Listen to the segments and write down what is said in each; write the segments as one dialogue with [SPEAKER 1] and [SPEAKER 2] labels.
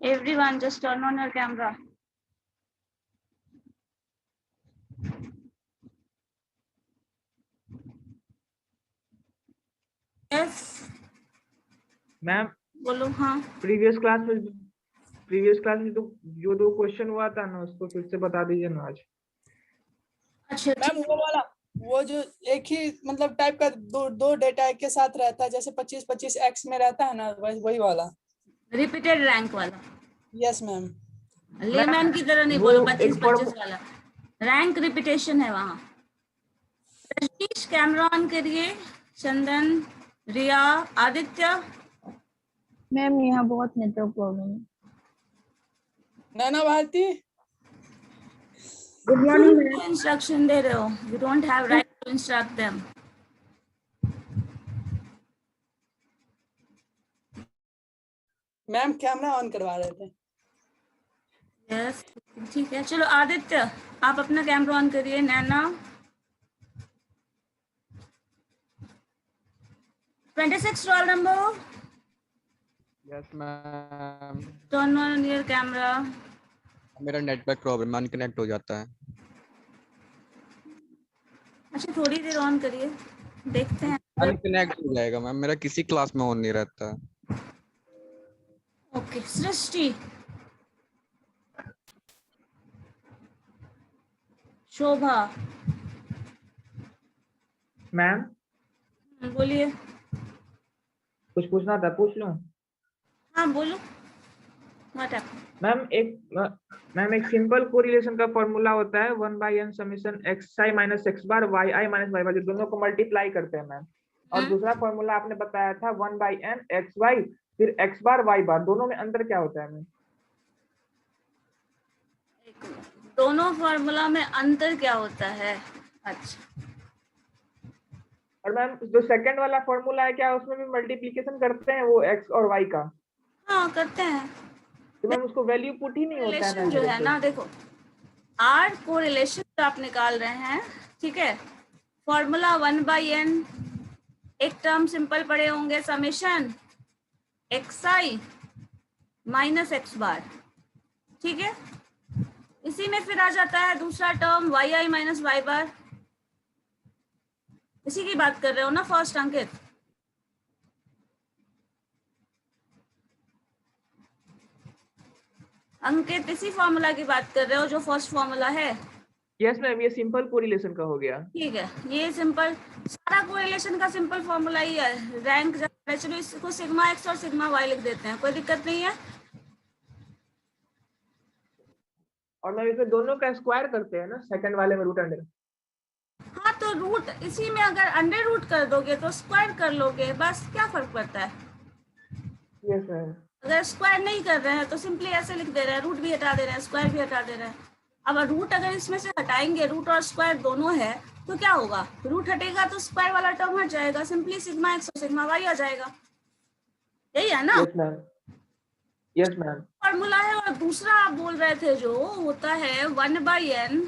[SPEAKER 1] Everyone, just turn on your camera. Yes.
[SPEAKER 2] Ma'am
[SPEAKER 1] बोलो। हाँ,
[SPEAKER 2] previous class में तो जो 2 क्वेश्चन हुआ था ना उसको फिर से बता दीजिए ना आज।
[SPEAKER 1] अच्छा
[SPEAKER 3] मैम वो वाला, वो जो एक ही मतलब टाइप का दो डेटा एक के साथ रहता है, जैसे 25-25 एक्स में रहता है ना, वही वाला।
[SPEAKER 1] रिपीटेड रैंक वाला।
[SPEAKER 3] Yes ma'am.
[SPEAKER 1] लेमैन की तरह नहीं
[SPEAKER 2] वो
[SPEAKER 1] बोलो,
[SPEAKER 2] एक
[SPEAKER 1] 25-25 वाला। रैंक रिपीटेशन है वहाँ। रजनीश कैमरा ऑन करिए। चंदन, रिया, आदित्य।
[SPEAKER 4] मैम यहाँ बहुत नेटवर्क प्रॉब्लम है।
[SPEAKER 3] Naina Bharti,
[SPEAKER 4] good morning ma'am.
[SPEAKER 1] Instruction दे रहे हो, you don't have right to instruct them.
[SPEAKER 3] Ma'am camera on करवा रहे थे।
[SPEAKER 1] यस, ठीक है। चलो आदित्य, आप अपना कैमरा ऑन करिए। नैना, 26 roll number,
[SPEAKER 5] yes ma'am.
[SPEAKER 1] Turn on your camera.
[SPEAKER 5] मेरा नेटवर्क प्रॉब्लम, अनकनेक्ट हो जाता है।
[SPEAKER 1] अच्छा, थोड़ी देर ऑन करिए, देखते हैं।
[SPEAKER 5] अनकनेक्ट हो जाएगा मैम, मेरा किसी क्लास में ऑन नहीं रहता।
[SPEAKER 1] ओके, सृष्टि, शोभा,
[SPEAKER 2] मैम
[SPEAKER 1] बोलिए।
[SPEAKER 2] कुछ पूछना था, पूछ लूं?
[SPEAKER 1] हाँ बोलो। व्हाट हैप?
[SPEAKER 2] मैम एक सिंपल कोरिलेशन का फॉर्मूला होता है 1/n summation xi minus x बार yi माइनस y बार, जो दोनों को मल्टीप्लाई करते हैं मैम। और दूसरा फॉर्मूला आपने बताया था 1/n xy फिर x बार y बार, दोनों में अंतर क्या होता है मैम?
[SPEAKER 1] दोनों फॉर्मूला में अंतर क्या होता है? अच्छा,
[SPEAKER 2] और मैम जो सेकंड वाला फॉर्मूला है, क्या उसमें भी मल्टीप्लिकेशन करते हैं वो x और y का?
[SPEAKER 1] हाँ करते हैं।
[SPEAKER 2] तो मैम उसको वैल्यू पुट ही नहीं होता है
[SPEAKER 1] रिलेशन
[SPEAKER 2] मैम
[SPEAKER 1] जो
[SPEAKER 2] मेरे
[SPEAKER 1] है
[SPEAKER 2] से।
[SPEAKER 1] ना, देखो आर को रिलेशन जो आप निकाल रहे हैं, ठीक है, फॉर्मूला 1/n, एक टर्म सिंपल पड़े होंगे समेशन xi माइनस x बार, ठीक है। इसी में फिर आ जाता है दूसरा टर्म yi माइनस y बार। इसी की बात कर रहे हो ना फर्स्ट अंकित? अंकित इसी फॉर्मूला की बात कर रहे हो जो फर्स्ट फॉर्मूला है?
[SPEAKER 2] यस मैम, ये सिंपल कोरिलेशन का हो गया।
[SPEAKER 1] ठीक है, ये सिंपल, सारा कोरिलेशन का सिंपल फॉर्मूला ही है। रैंक चलो इसको सिग्मा एक्स और सिग्मा वाई लिख देते हैं, कोई दिक्कत नहीं है।
[SPEAKER 2] और मैम इसमें दोनों का स्क्वायर करते हैं ना, सेकंड वाले में रूट अंडर।
[SPEAKER 1] हाँ तो रूट, इसी में अगर अंडर रूट कर दोगे तो स्क्वायर कर लोगे, बस क्या फर्क पड़ता है।
[SPEAKER 2] Yes ma'am.
[SPEAKER 1] अगर स्क्वायर नहीं कर रहे हैं तो सिंपली ऐसे लिख दे रहे हैं, रूट भी हटा दे रहे हैं, स्क्वायर भी हटा दे रहे हैं। अब रूट अगर इसमें से हटाएंगे, रूट और स्क्वायर दोनों है, तो क्या होगा? रूट हटेगा तो स्क्वायर वाला टर्म हट जाएगा, सिंपली सिग्मा एक्स और सिग्मा वाई आ जाएगा। यही है ना?
[SPEAKER 2] Yes ma'am. Yes ma'am.
[SPEAKER 1] Formula है। और दूसरा आप बोल रहे थे जो होता है 1/n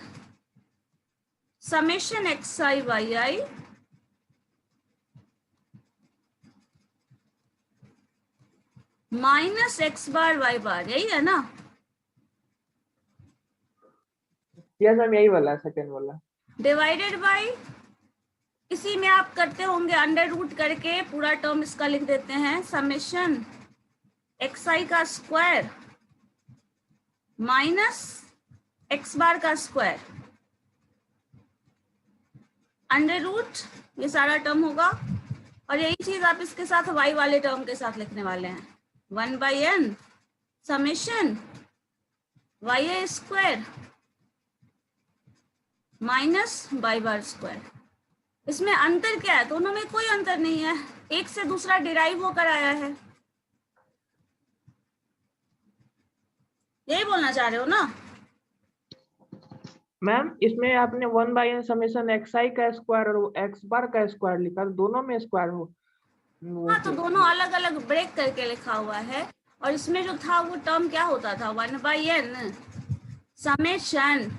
[SPEAKER 1] summation xi yi minus x बार y बार, यही है ना?
[SPEAKER 2] यस मैम, यही वाला है, सेकंड वाला।
[SPEAKER 1] डिवाइडेड बाय, इसी में आप करते होंगे अंडर रूट करके पूरा टर्म इसका लिख देते हैं समेशन xi का स्क्वायर माइनस x बार का स्क्वायर अंडर रूट, ये सारा टर्म होगा। और यही चीज आप इसके साथ y वाले टर्म के साथ लिखने वाले हैं, 1/n summation yi square minus y bar square. इसमें अंतर क्या है? दोनों में कोई अंतर नहीं है, एक से दूसरा डिराइव होकर आया है। यही बोलना चाह रहे हो ना?
[SPEAKER 2] मैम इसमें आपने 1/n समेशन xi का स्क्वायर और x बार का स्क्वायर लिखा, तो दोनों में स्क्वायर हो।
[SPEAKER 1] हाँ तो दोनों अलग अलग ब्रेक करके लिखा हुआ है। और इसमें जो था वो टर्म क्या होता था? 1/n summation,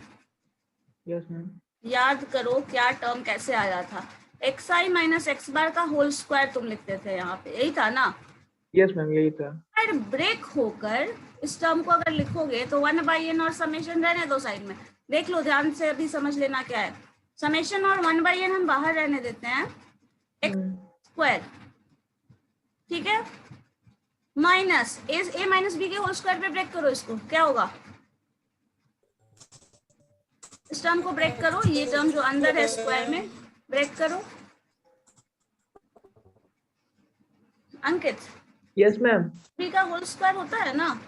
[SPEAKER 2] yes ma'am.
[SPEAKER 1] याद करो क्या टर्म कैसे आया था? xi माइनस x बार का होल स्क्वायर तुम लिखते थे यहाँ पे, यही था ना?
[SPEAKER 2] यस मैम, यही था।
[SPEAKER 1] फिर ब्रेक होकर इस टर्म को अगर लिखोगे तो 1/n और समेशन रहने दो साइड में। देख लो ध्यान से, अभी समझ लेना क्या है। समेशन और 1/n हम बाहर रहने देते हैं, एक्स स्क्वायर, ठीक है, माइनस ए माइनस बी के होल स्क्वायर पे ब्रेक करो इसको, क्या होगा? इस टर्म को ब्रेक करो, ये टर्म जो अंदर है स्क्वायर में ब्रेक करो। Ankit,
[SPEAKER 2] yes ma'am.
[SPEAKER 1] बी का होल स्क्वायर होता है ना,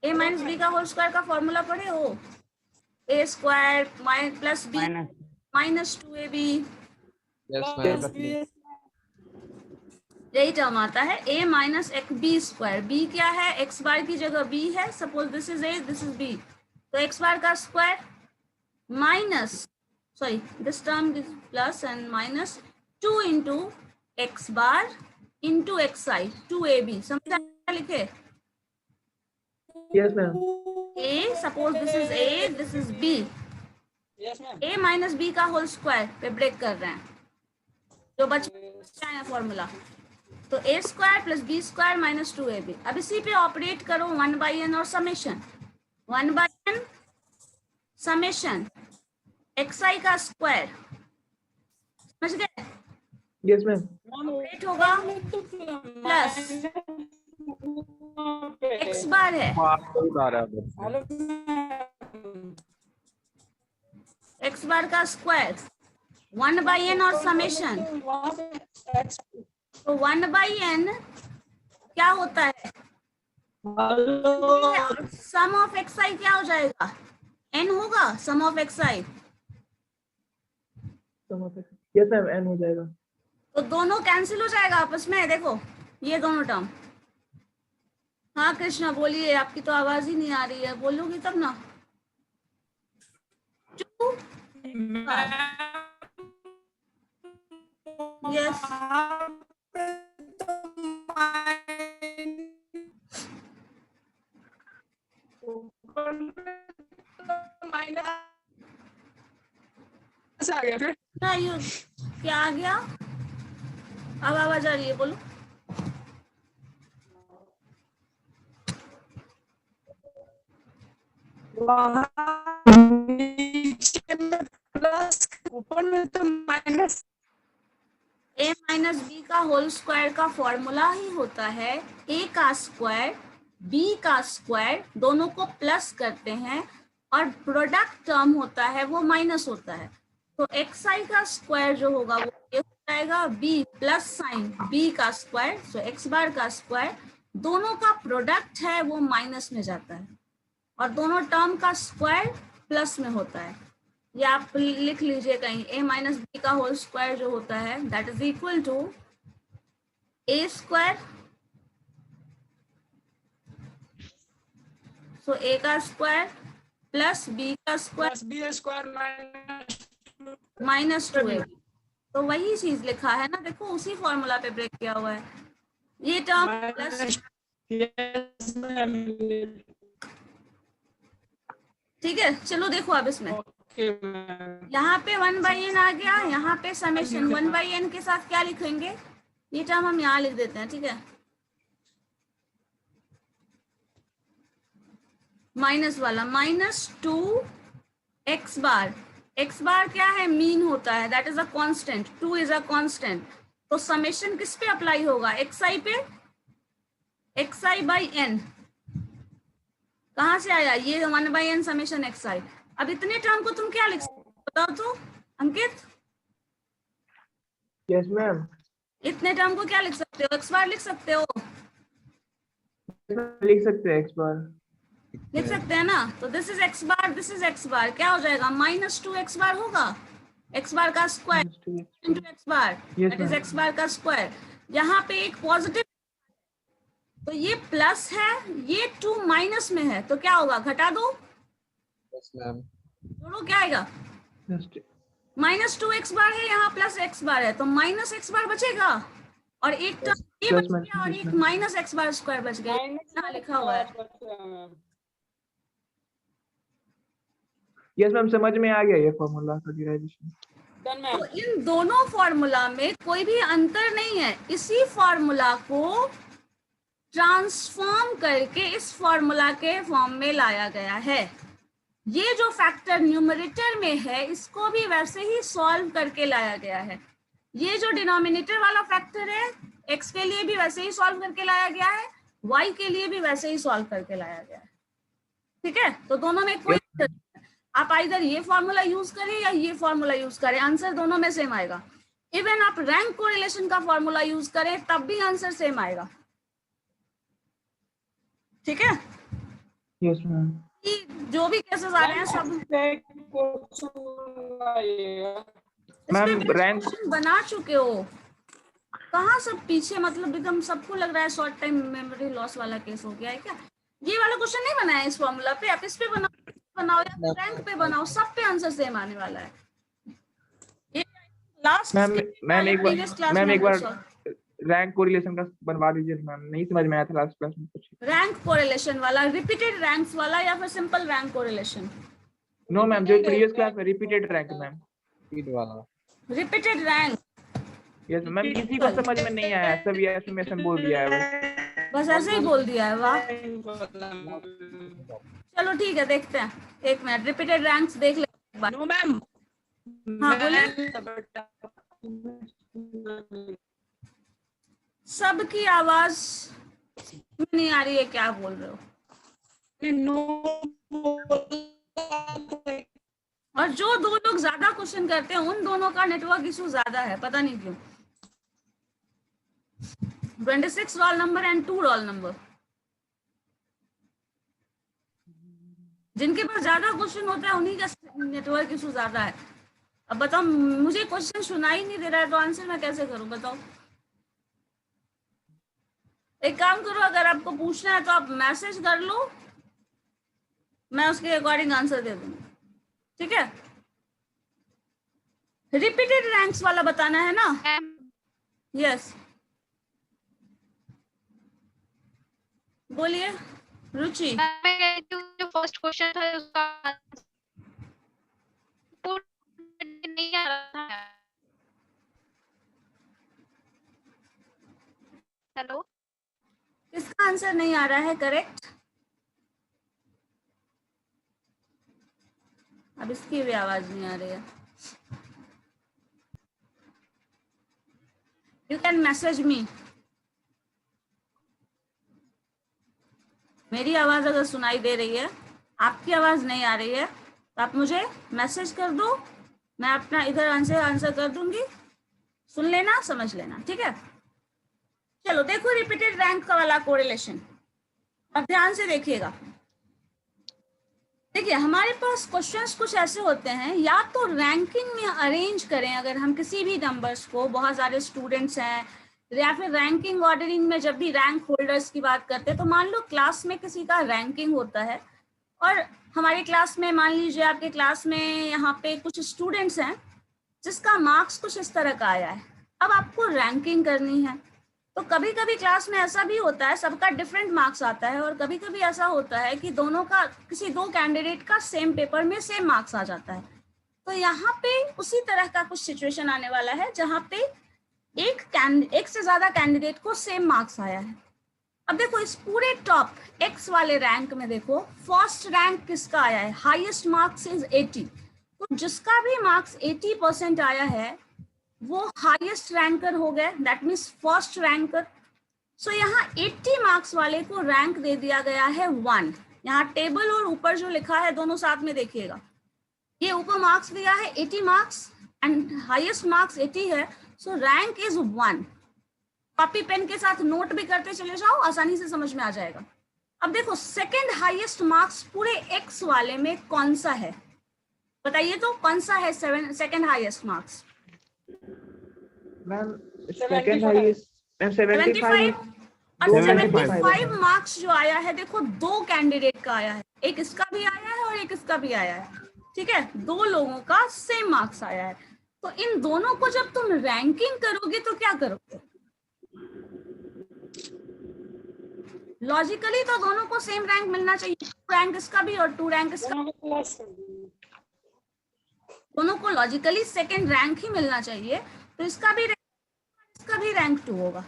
[SPEAKER 1] ए माइनस बी का होल स्क्वायर का फॉर्मूला पढ़े हो, A square plus B minus 2ab,
[SPEAKER 5] yes ma'am.
[SPEAKER 1] यही टर्म आता है ए माइनस एक बी स्क्वायर। बी क्या है? एक्स बार की जगह बी है, suppose this is A, this is B, तो एक्स बार का square minus, sorry this term is plus and minus 2 into X bar into X I 2ab। समझा लिखे?
[SPEAKER 2] Yes ma'am.
[SPEAKER 1] ए, suppose this is A, this is B, A minus B का whole square पे break कर रहे हैं, जो बचा है फॉर्मूला, तो A square plus B square minus 2ab। अब इसी पे ऑपरेट करो 1/n और समेशन, 1/n समेशन xi का स्क्वायर, समझ गए?
[SPEAKER 2] Yes ma'am.
[SPEAKER 1] ऑपरेट होगा प्लस एक्स बार है, एक्स बार का स्क्वायर 1/n और समेशन, तो 1/n क्या होता है? सम ऑफ xi क्या हो जाएगा? n होगा sum of xi,
[SPEAKER 2] yes ma'am, N हो जाएगा।
[SPEAKER 1] तो दोनों कैंसिल हो जाएगा आपस में। देखो ये दोनों टर्म। हाँ कृष्णा बोलिए, आपकी तो आवाज ही नहीं आ रही है, बोलोगी तब ना। यस,
[SPEAKER 3] आ गया फिर
[SPEAKER 1] क्या आ गया? अब आवाज आ रही है, बोलो।
[SPEAKER 3] प्लस ऊपर में तो माइनस।
[SPEAKER 1] ए माइनस बी का होल स्क्वायर का फॉर्मूला ही होता है ए का स्क्वायर बी का स्क्वायर, दोनों को प्लस करते हैं और प्रोडक्ट टर्म होता है वो माइनस होता है। तो xi का स्क्वायर जो होगा वो ये हो जाएगा b प्लस साइन b का स्क्वायर, सो x बार का स्क्वायर, दोनों का प्रोडक्ट है वो माइनस में जाता है और दोनों टर्म का स्क्वायर प्लस में होता है। या आप लिख लीजिए कहीं, a माइनस बी का होल स्क्वायर जो होता है that is equal to a square, so a का स्क्वायर प्लस b का square
[SPEAKER 3] B square
[SPEAKER 1] minus 2ab। तो वही चीज लिखा है ना, देखो उसी फॉर्मूला पे ब्रेक किया हुआ है। ये टर्म प्लस, ठीक है। चलो देखो अब इसमें यहाँ पे 1/n आ गया, यहाँ पे समेशन 1/n के साथ क्या लिखेंगे? ये टर्म हम यहाँ लिख देते हैं, ठीक है, माइनस वाला माइनस 2 एक्स बार। एक्स बार क्या है? मीन होता है, that is a constant, 2 is a constant. तो समेशन किस पे अप्लाई होगा? xi पे, xi बाई n। कहाँ से आया ये 1/n समेशन xi? अब इतने टर्म को तुम क्या लिख सकते हो बताओ तो अंकित?
[SPEAKER 2] Yes ma'am.
[SPEAKER 1] इतने टर्म को क्या लिख सकते हो? x बार लिख सकते हो,
[SPEAKER 2] लिख सकते हैं एक्स बार,
[SPEAKER 1] लिख सकते हैं ना। तो this is x bar, this is x बार, क्या हो जाएगा? माइनस 2 x बार होगा, x बार का square into x bar, that is x बार का स्क्वायर। यहाँ पे एक पॉजिटिव, तो ये प्लस है, ये 2 माइनस में है, तो क्या होगा? घटा दो,
[SPEAKER 5] यस मैम।
[SPEAKER 1] जोड़ो, क्या आएगा? माइनस 2 x बार है, यहाँ प्लस x बार है, तो माइनस x बार बचेगा और एक टर्म ये बच गया और एक माइनस x बार स्क्वायर बच गया, यहाँ लिखा हुआ है।
[SPEAKER 2] यस मैम, समझ में आ गया ये फॉर्मूला का डिराइवेशन।
[SPEAKER 1] तो इन दोनों फॉर्मूला में कोई भी अंतर नहीं है, इसी फॉर्मूला को ट्रांसफॉर्म करके इस फॉर्मूला के फॉर्म में लाया गया है। ये जो फैक्टर न्यूमरेटर में है इसको भी वैसे ही सॉल्व करके लाया गया है। ये जो डिनोमिनेटर वाला फैक्टर है x के लिए भी वैसे ही सॉल्व करके लाया गया है, y के लिए भी वैसे ही सॉल्व करके लाया गया है। ठीक है, तो दोनों में कोई आप इधर ये फॉर्मूला यूज करें या ये फॉर्मूला यूज करें, आंसर दोनों में सेम आएगा। इवन आप रैंक कोरिलेशन का फॉर्मूला यूज करें तब भी आंसर सेम आएगा। ठीक है,
[SPEAKER 2] यस मैम।
[SPEAKER 1] जो भी केसेस आ रहे हैं सब
[SPEAKER 2] मैम रैंक
[SPEAKER 1] बना चुके हो। कहाँ सब पीछे, मतलब एकदम सबको लग रहा है शॉर्ट टाइम मेमोरी लॉस वाला केस हो गया है क्या? ये वाला क्वेश्चन नहीं बनाया इस फॉर्मूला पे, आप इस पे बनाओ या रैंक पे बनाओ, सब पे आंसर सेम आने वाला है। लास्ट
[SPEAKER 2] मैम एक बार रैंक कोरिलेशन का बनवा दीजिए मैम, नहीं समझ में आया था लास्ट क्लास में कुछ।
[SPEAKER 1] रैंक कोरिलेशन वाला, रिपीटेड रैंक्स वाला या फिर simple rank correlation?
[SPEAKER 2] No ma'am, जो प्रीवियस क्लास में रिपीटेड रैंक मैम।
[SPEAKER 5] स्पीड वाला
[SPEAKER 1] रिपीटेड रैंक।
[SPEAKER 2] यस मैम, किसी को समझ में नहीं आया, सब ये एस्टिमेशन बोल दिया है वो।
[SPEAKER 1] बस ऐसे ही बोल दिया है, वाह। चलो ठीक है, देखते हैं, एक मिनट रिपीटेड रैंक्स देख ले एक बार।
[SPEAKER 3] No ma'am.
[SPEAKER 1] हाँ बोलिए। सबकी आवाज नहीं आ रही है, क्या बोल रहे हो? और जो दो लोग ज्यादा क्वेश्चन करते हैं उन दोनों का नेटवर्क इशू ज्यादा है, पता नहीं क्यों। 26 roll number and 2 roll number, जिनके पास ज्यादा क्वेश्चन होता है उन्हीं का नेटवर्क इशू ज्यादा है। अब बताओ, मुझे क्वेश्चन सुनाई नहीं दे रहा है तो आंसर मैं कैसे करूं, बताओ। एक काम करो, अगर आपको पूछना है तो आप मैसेज कर लो, मैं उसके अकॉर्डिंग आंसर दे दूंगी। ठीक है, रिपीटेड रैंक्स वाला बताना है ना? यस, बोलिए रुचि।
[SPEAKER 6] जो फर्स्ट क्वेश्चन था उसका नहीं आ रहा था। हेलो,
[SPEAKER 1] किसका आंसर नहीं आ रहा है करेक्ट? अब इसकी भी आवाज नहीं आ रही है। You can message me. मेरी आवाज अगर सुनाई दे रही है, आपकी आवाज नहीं आ रही है, तो आप मुझे मैसेज कर दो, मैं अपना इधर आंसर कर दूंगी, सुन लेना, समझ लेना। ठीक है, चलो देखो रिपीटेड रैंक का वाला कोरिलेशन, अब ध्यान से देखिएगा। देखिए हमारे पास क्वेश्चंस कुछ ऐसे होते हैं, या तो रैंकिंग में अरेंज करें, अगर हम किसी भी नंबर्स को, बहुत सारे स्टूडेंट्स हैं, या फिर रैंकिंग ऑर्डरिंग में जब भी रैंक होल्डर्स की बात करते हैं, तो मान लो क्लास में किसी का रैंकिंग होता है और हमारी क्लास में, मान लीजिए आपके क्लास में यहाँ पे कुछ स्टूडेंट्स हैं जिसका मार्क्स कुछ इस तरह का आया है। अब आपको रैंकिंग करनी है, तो कभी कभी क्लास में ऐसा भी होता है, सबका डिफरेंट मार्क्स आता है, और कभी कभी ऐसा होता है कि दोनों का, किसी दो कैंडिडेट का सेम पेपर में सेम मार्क्स आ जाता है। तो यहाँ पे उसी तरह का कुछ सिचुएशन आने वाला है जहाँ पे एक से ज्यादा कैंडिडेट को सेम मार्क्स आया है। अब देखो इस पूरे टॉप एक्स वाले रैंक में देखो फर्स्ट रैंक किसका आया है, हाईएस्ट मार्क्स इज 80। तो जिसका भी मार्क्स 80% आया है वो हाईएस्ट रैंकर हो गए, दैट मीन्स फर्स्ट रैंकर। सो यहाँ 80 मार्क्स वाले को रैंक दे दिया गया है 1। यहाँ टेबल और ऊपर जो लिखा है दोनों साथ में देखिएगा, ये ऊपर मार्क्स दिया है 80 मार्क्स एंड हाईएस्ट मार्क्स 80 है, so rank is 1। Copy pen के साथ नोट भी करते चले जाओ, आसानी से समझ में आ जाएगा। अब देखो सेकंड हाईएस्ट मार्क्स पूरे एक्स वाले में कौन सा है, बताइए तो कौन सा है second highest marks?
[SPEAKER 2] Ma'am second highest ma'am 75
[SPEAKER 1] और 75 मार्क्स जो आया है, देखो दो कैंडिडेट का आया है, एक इसका भी आया है और एक इसका भी आया है। ठीक है, दो लोगों का सेम मार्क्स आया है। तो इन दोनों को जब तुम रैंकिंग करोगे तो क्या करोगे? लॉजिकली तो दोनों को सेम रैंक मिलना चाहिए, 2 रैंक इसका भी और 2 रैंक इसका, दोनों को लॉजिकली सेकंड रैंक ही मिलना चाहिए, तो इसका भी रैंक 2 होगा।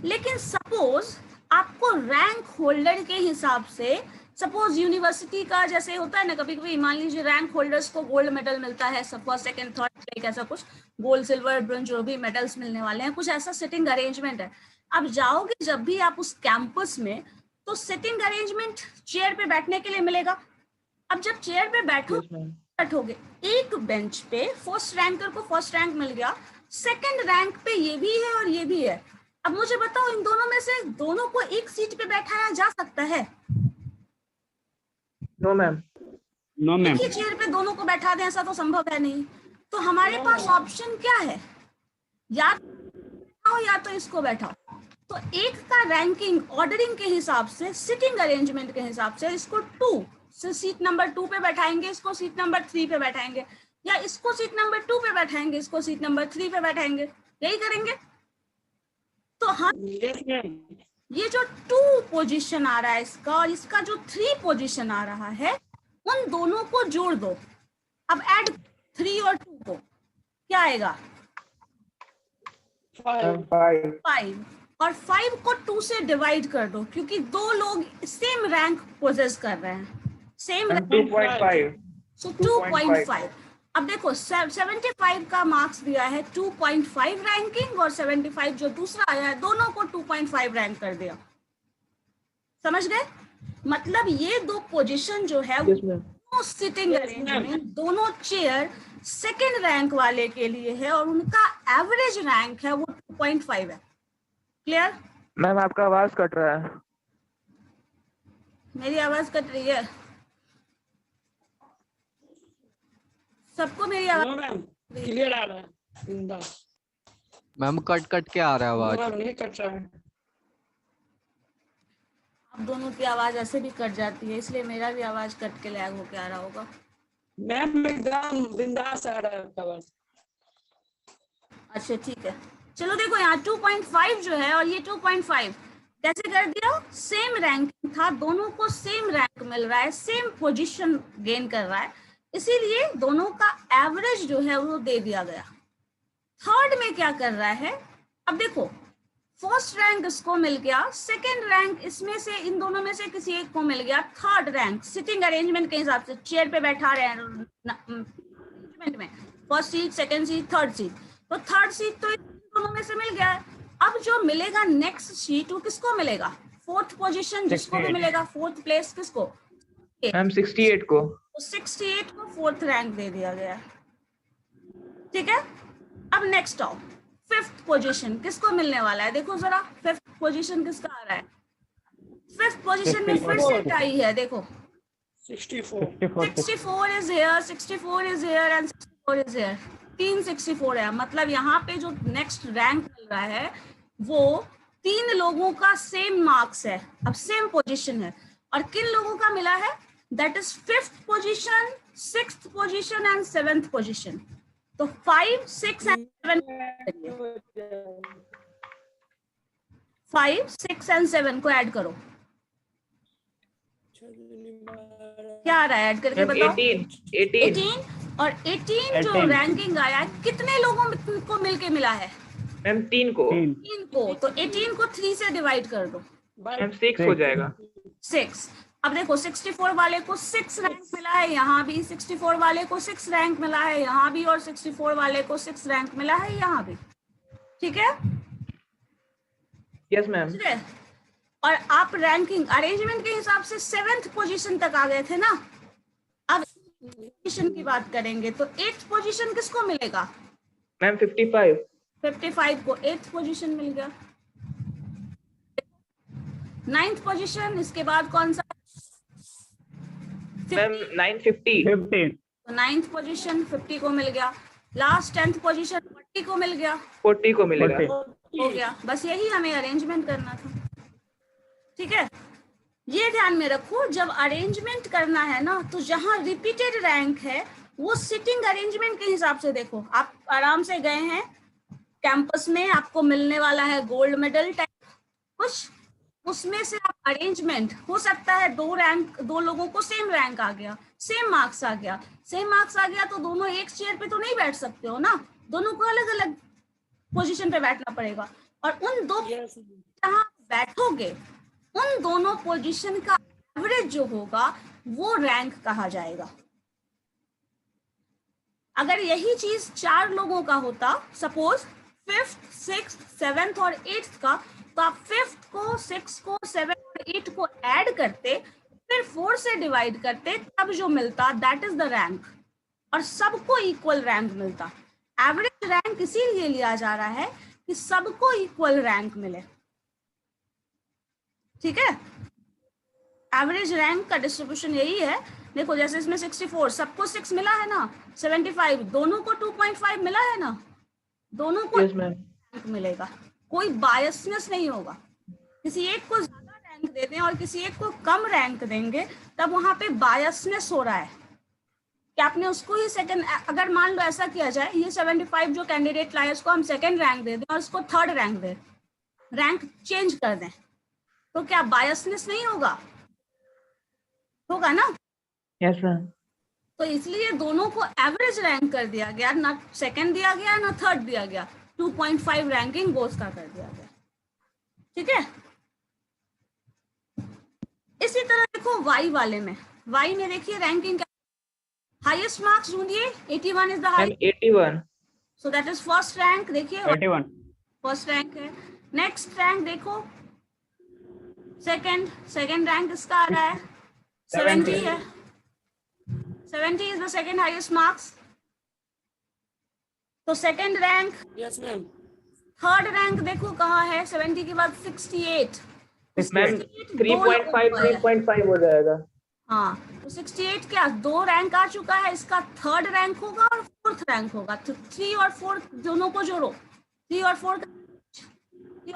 [SPEAKER 1] लेकिन सपोज आपको रैंक होल्डर के हिसाब से, सपोज यूनिवर्सिटी का जैसे होता है ना, कभी कभी मान लीजिए रैंक होल्डर्स को गोल्ड मेडल मिलता है, फर्स्ट सेकंड थर्ड लाइक ऐसा कुछ, गोल्ड सिल्वर ब्रोंज जो भी मेडल्स मिलने वाले हैं, कुछ ऐसा सिटिंग अरेंजमेंट है। अब जाओगे जब भी आप उस कैंपस में, तो सिटिंग अरेंजमेंट चेयर पे बैठने के लिए मिलेगा। अब जब चेयर पे बैठोगे, एक बेंच पे फर्स्ट रैंकर को फर्स्ट रैंक मिल गया, सेकंड रैंक पे ये भी है और ये भी है। अब मुझे बताओ इन दोनों में से दोनों को एक सीट पे बैठाया जा सकता है?
[SPEAKER 2] No ma'am.
[SPEAKER 7] No ma'am.
[SPEAKER 1] एक ही चेयर पे दोनों को बैठा दें, ऐसा तो संभव है नहीं। तो हमारे पास ऑप्शन क्या है, या तो इसको बैठाओ। तो एक का रैंकिंग ऑर्डरिंग के हिसाब से, सिटिंग अरेंजमेंट के हिसाब से इसको 2 से सीट नंबर 2 पे बैठाएंगे, इसको सीट नंबर 3 पे बैठाएंगे, या इसको सीट नंबर 2 पे बैठाएंगे, इसको सीट नंबर 3 पे बैठाएंगे, यही करेंगे। तो हम ये जो 2 पोजीशन आ रहा है इसका, और इसका जो 3 पोजीशन आ रहा है, उन दोनों को जोड़ दो। अब ऐड 3 और 2 को, क्या आएगा? 5। और 5 को 2 से डिवाइड कर दो, क्योंकि 2 लोग सेम रैंक पोजेस कर रहे हैं, सेम
[SPEAKER 2] 2.5।
[SPEAKER 1] सो 2.5। अब देखो 75 का मार्क्स दिया है, 2.5 रैंकिंग, और 75 जो दूसरा आया है, दोनों को 2.5 रैंक कर दिया। समझ गए? मतलब ये 2 पोजीशन जो है वो सिटिंग अरेंजमेंट, दोनों चेयर सेकंड रैंक वाले के लिए है, और उनका एवरेज रैंक है वो 2.5 है। क्लियर?
[SPEAKER 2] मैम आपका आवाज कट रहा है।
[SPEAKER 1] मेरी आवाज कट रही है? सबको मेरी आवाज
[SPEAKER 7] क्लियर आ रहा है?
[SPEAKER 5] मैम कट कट के आ रहा है आवाज।
[SPEAKER 7] नहीं कट रहा है।
[SPEAKER 1] आप दोनों की आवाज ऐसे भी कट जाती है, इसलिए मेरा भी आवाज कट के लैग होके आ रहा होगा।
[SPEAKER 7] मैम एकदम बिंदास आ रहा है आपका आवाज।
[SPEAKER 1] अच्छा ठीक है, चलो देखो यहाँ 2.5 जो है, और ये 2.5 कैसे कर दिया? सेम रैंकिंग था, दोनों को सेम रैंक मिल रहा है, सेम पोजीशन गेन कर रहा है, इसीलिए दोनों का एवरेज जो है वो दे दिया गया। थर्ड में क्या कर रहा है? अब देखो फर्स्ट रैंक इसको मिल गया, सेकंड रैंक इसमें से, इन दोनों में से किसी एक को मिल गया, थर्ड रैंक सिटिंग अरेंजमेंट के हिसाब से चेयर पे बैठा रहे हैं अरेंजमेंट में, first seat, second seat, third seat, तो थर्ड सीट तो इन दोनों में से मिल गया है। अब जो मिलेगा नेक्स्ट सीट वो किसको मिलेगा? फोर्थ पोजीशन जिसको भी मिलेगा, फोर्थ प्लेस किसको?
[SPEAKER 2] मैम 68 को।
[SPEAKER 1] 68 को फोर्थ रैंक दे दिया गया। ठीक है, अब नेक्स्ट आओ, फिफ्थ पोजीशन किसको मिलने वाला है? देखो जरा फिफ्थ पोजीशन किसका आ रहा है? फिफ्थ पोजीशन में फिर से टाई है, देखो 64 is here, 64 is here and 64 is here, 3 64 है। मतलब यहाँ पे जो नेक्स्ट रैंक मिल रहा है वो 3 लोगों का सेम मार्क्स है, अब सेम पोजीशन है, और किन लोगों का मिला है? That is fifth position, sixth position and seventh position. तो 5, 6 एंड 7 5, 6 एंड 7 को ऐड करो, क्या आ रहा है? ऐड करके बताओ। 18 और 18 जो रैंकिंग आया है, कितने लोगों को मिलके मिला है?
[SPEAKER 2] मैम 3 को।
[SPEAKER 1] 3 को, तो 18 को 3 से डिवाइड कर दो,
[SPEAKER 2] मैम 6 हो जाएगा।
[SPEAKER 1] 6। अब देखो 64 वाले को 6 रैंक मिला है, यहाँ भी 64 वाले को 6 रैंक मिला है, यहाँ भी, और 64 वाले को 6 रैंक मिला है यहाँ भी। ठीक है?
[SPEAKER 2] Yes ma'am.
[SPEAKER 1] और आप रैंकिंग अरेंजमेंट के हिसाब से 7th पोजीशन तक आ गए थे ना। अब पोजीशन की बात करेंगे तो 8th पोजीशन किसको मिलेगा?
[SPEAKER 2] मैम 55
[SPEAKER 1] को 8th पोजीशन मिल गया। 9th पोजीशन, इसके बाद कौन सा?
[SPEAKER 2] मैम 950
[SPEAKER 1] तो 9th पोजीशन 50 को मिल गया। लास्ट 10th पोजीशन 40 को मिल गया,
[SPEAKER 2] 40 को मिलेगा।
[SPEAKER 1] हो गया। बस यही हमें अरेंजमेंट करना था। ठीक है, ये ध्यान में रखो, जब अरेंजमेंट करना है ना, तो जहां रिपीटेड रैंक है वो सिटिंग अरेंजमेंट के हिसाब से देखो। आप आराम से गए हैं कैंपस में, आपको मिलने वाला है गोल्ड मेडल टाइप कुछ, उसमें से आप अरेंजमेंट हो सकता है 2 लोगों को सेम रैंक आ गया, सेम मार्क्स आ गया, तो दोनों एक चेयर पे तो नहीं बैठ सकते हो ना, दोनों को अलग अलग पोजीशन पे बैठना पड़ेगा। और उन 2 जहां बैठोगे उन दोनों पोजीशन का एवरेज जो होगा वो रैंक कहा जाएगा। अगर यही चीज 4 लोगों का होता, सपोज 5th 6th 7th और 8th का, तो आप 5th को 6th को 7th और 8th को ऐड करते, फिर 4 से डिवाइड करते, तब जो मिलता दैट इज द रैंक, और सबको इक्वल रैंक मिलता। एवरेज रैंक इसीलिए लिया जा रहा है कि सबको इक्वल रैंक मिले, ठीक है। एवरेज रैंक का डिस्ट्रीब्यूशन यही है। देखो जैसे इसमें 64 सबको 6 मिला है ना, 75 दोनों को 2.5 मिला है ना, दोनों को
[SPEAKER 2] यस मैम।
[SPEAKER 1] रैंक मिलेगा, कोई बायसनेस नहीं होगा। किसी एक को ज्यादा रैंक दे दें और किसी एक को कम रैंक देंगे, तब वहां पे बायसनेस हो रहा है कि आपने उसको ही सेकंड, अगर मान लो ऐसा किया जाए, ये 75 जो कैंडिडेट लाए उसको हम सेकंड रैंक दे दें और उसको थर्ड रैंक दें, रैंक चेंज कर दें, तो क्या बायसनेस नहीं होगा? होगा ना।
[SPEAKER 2] Yes ma'am.
[SPEAKER 1] तो इसलिए दोनों को एवरेज रैंक कर दिया गया, ना सेकंड दिया गया ना थर्ड दिया गया, 2.5 रैंकिंग बोथ का कर दिया गया, ठीक है। इसी तरह देखो वाई वाले में, वाई में देखिए रैंकिंग क्या, हाईएस्ट मार्क्स ढूंढिए, 81 is the highest,
[SPEAKER 2] 81,
[SPEAKER 1] so that is first rank. देखिए
[SPEAKER 8] 81
[SPEAKER 1] फर्स्ट रैंक है। नेक्स्ट रैंक देखो, सेकंड रैंक इसका आ रहा है 70 है, 70 is the second highest marks. तो second rank,
[SPEAKER 7] yes ma'am.
[SPEAKER 1] Third rank देखो कहाँ है, 70 के बाद 68,
[SPEAKER 2] मैम 3.5 हो जाएगा।
[SPEAKER 1] हाँ तो 68 क्या 2 रैंक आ चुका है, इसका थर्ड रैंक होगा और फोर्थ रैंक होगा, तो 3 और 4 दोनों को जोड़ो, 3 और 4 का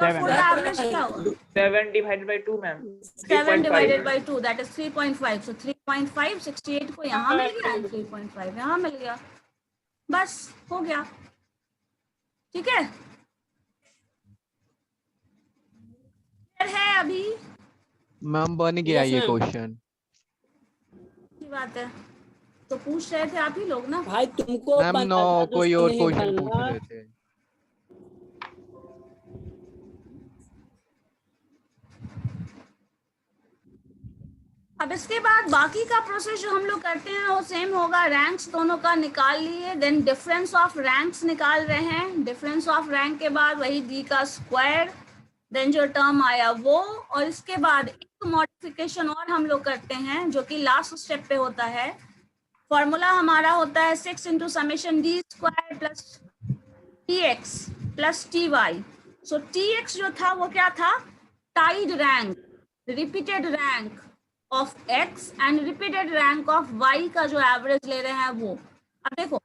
[SPEAKER 1] एवरेज क्या होगा,
[SPEAKER 2] 7 divided by 2 ma'am,
[SPEAKER 1] 7 divided by 2 that is 3.5, so 3.5 68 को यहाँ मिल गया, 3.5 यहाँ मिल गया, बस हो गया, ठीक है। है अभी
[SPEAKER 5] मैम बन गया
[SPEAKER 7] Yes,
[SPEAKER 5] ये
[SPEAKER 7] ma'am.
[SPEAKER 5] क्वेश्चन।
[SPEAKER 1] की बात है, तो पूछ रहे थे आप ही लोग ना।
[SPEAKER 7] भाई तुमको
[SPEAKER 5] मैम
[SPEAKER 7] पता
[SPEAKER 5] नो
[SPEAKER 7] था,
[SPEAKER 5] कोई
[SPEAKER 7] दोस्त
[SPEAKER 5] और
[SPEAKER 7] नहीं
[SPEAKER 5] क्वेश्चन पूछ
[SPEAKER 7] बनना।
[SPEAKER 5] रहे थे।
[SPEAKER 1] अब इसके बाद बाकी का प्रोसेस जो हम लोग करते हैं वो सेम होगा, रैंक्स दोनों का निकाल लिए, देन डिफरेंस ऑफ रैंक्स निकाल रहे हैं, डिफरेंस ऑफ रैंक के बाद वही डी का स्क्वायर, देन जो टर्म आया वो, और इसके बाद एक मॉडिफिकेशन और हम लोग करते हैं जो कि लास्ट स्टेप पे होता है। फॉर्मूला हमारा होता है 6 into summation D square plus T X plus T Y. So T X जो था वो क्या था, tied rank, repeated rank of x and repeated rank of y का जो एवरेज ले रहे हैं वो। अब देखो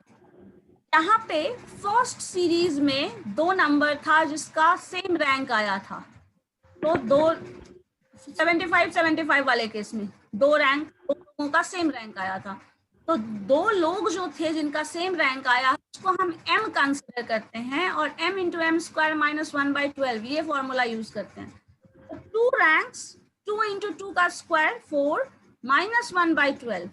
[SPEAKER 1] यहाँ पे फर्स्ट सीरीज में 2 नंबर था जिसका सेम रैंक आया था, तो 75 वाले केस में 2 लोगों का सेम रैंक आया था, तो 2 लोग जो थे जिनका सेम रैंक आया उसको हम m कंसिडर करते हैं और m into M square minus 1/12 ये फॉर्मूला यूज करते हैं। 2 रैंक्स 2 इंटू 2 का स्क्वायर 4 माइनस 1/12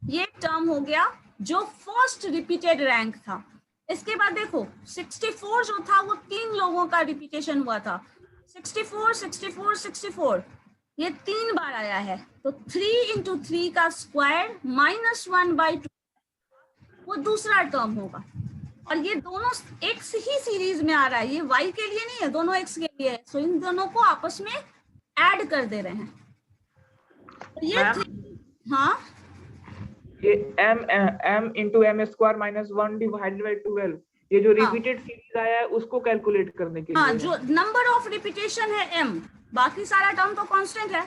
[SPEAKER 1] ये टर्म हो गया जो फर्स्ट रिपीटेड रैंक था। इसके बाद देखो 64 जो था वो 3 लोगों का रिपीटेशन हुआ था, 64 64 64 ये 3 बार आया है, तो 3 इंटू 3 का स्क्वायर माइनस 1/2 वो दूसरा टर्म होगा, और ये दोनों x ही सीरीज में आ रहा है, ये y के लिए नहीं है, दोनों x के लिए है, सो इन दोनों को आपस में ऐड कर दे रहे हैं। तो ये हाँ
[SPEAKER 2] ये m into M square minus 1 divided by 12 ये जो रिपीटेड सीरीज आया है उसको कैलकुलेट करने के लिए।
[SPEAKER 1] हाँ, जो नंबर ऑफ रिपीटेशन है m, बाकी सारा टर्म तो कांस्टेंट है।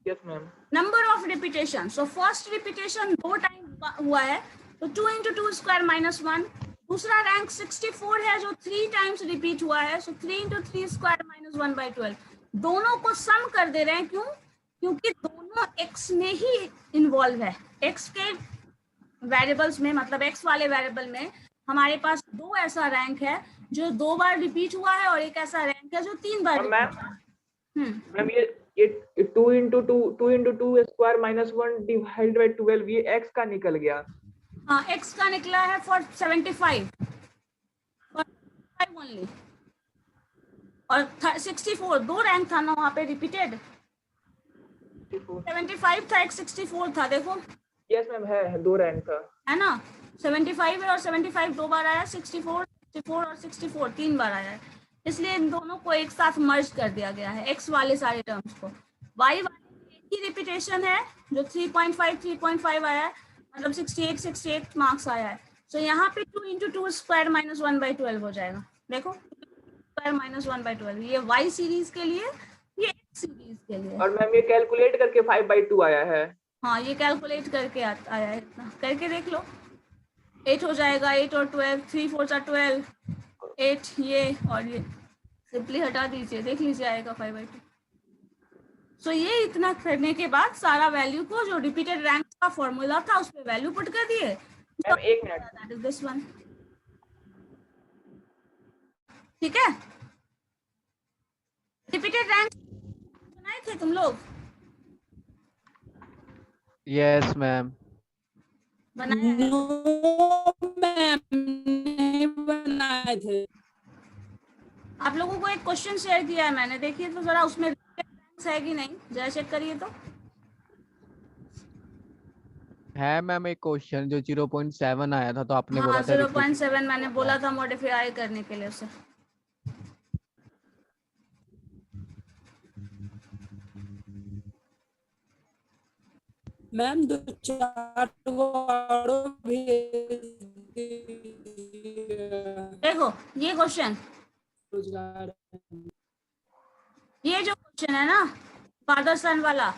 [SPEAKER 2] Yes ma'am.
[SPEAKER 1] Number of repetition, so first repetition 2 time हुआ है तो 2 इंटू 2 स्क्वायर माइनस 1, दूसरा रैंक 64 है जो 3 टाइम्स रिपीट हुआ है, सो 3 इंटू 3 स्क्वायर माइनस 1/12 दोनों को सम कर दे रहे हैं। क्यों? क्योंकि दोनों x में ही इन्वॉल्व है, x के वेरिएबल्स में, मतलब x वाले वेरिएबल में हमारे पास 2 ऐसा रैंक है जो 2 बार रिपीट हुआ है और एक ऐसा रैंक है जो 3 बार
[SPEAKER 2] मैम ये 2 into 2 square minus 1 divided by 12 ये x का निकल गया।
[SPEAKER 1] हाँ, x का निकला है फॉर 75 ओनली, और 64 2 रैंक था ना वहाँ पे रिपीटेड,
[SPEAKER 2] 64
[SPEAKER 1] 75 था, एक 64 था, देखो
[SPEAKER 2] यस मैम है 2 रैंक का।
[SPEAKER 1] है ना। 75 है और 75 दो बार आया, 64 64 और 64 3 बार आया है, इसलिए इन दोनों को एक साथ मर्ज कर दिया गया है, एक्स वाले सारे टर्म्स को। वाई वाले एक ही रिपीटेशन है जो 3.5 3.5 आया है, मतलब 68 68 मार्क्स आया है। तो यहाँ पे 2 × 2 स्क्वायर माइनस 1/12 हो जाएगा। देखो स्क्वायर माइनस 1/12, ये वाई सीरीज के लिए, ये एक्स सीरीज के लिए।
[SPEAKER 2] और मैम ये कैलकुलेट करके 5/2 आया है।
[SPEAKER 1] हाँ ये कैलकुलेट करके आया है, इतना करके देख लो। 8 हो जाएगा, 8 और 12, 3 4 12, 8 ये और ये सिंपली हटा दीजिए, देख लीजिए आएगा 5/2। सो ये इतना करने के बाद सारा वैल्यू को जो रिपीटेड रैंक का फॉर्मूला था उस पे वैल्यू पुट कर दिए।
[SPEAKER 2] Ma'am 1 minute,
[SPEAKER 1] that is this one. ठीक है, रिपीटेड रैंक बनाए थे तुम लोग?
[SPEAKER 5] Yes ma'am.
[SPEAKER 1] बनाया है?
[SPEAKER 7] नो मैम, नहीं बनाए थे।
[SPEAKER 1] आप लोगों को एक क्वेश्चन शेयर किया है मैंने, देखिए तो जरा उसमें रैंक्स है कि नहीं, जरा चेक करिए तो।
[SPEAKER 5] है मैम एक क्वेश्चन जो 0.7 आया था, तो आपने
[SPEAKER 1] हाँ
[SPEAKER 5] बोला था repeat
[SPEAKER 1] 0.7 मैंने बोला था मॉडिफाई करने के लिए उसे।
[SPEAKER 7] मैम 2-4 और भेज दीजिए।
[SPEAKER 1] देखो ये क्वेश्चन,
[SPEAKER 7] रोजगार
[SPEAKER 1] ये जो क्वेश्चन है ना फादर सन वाला,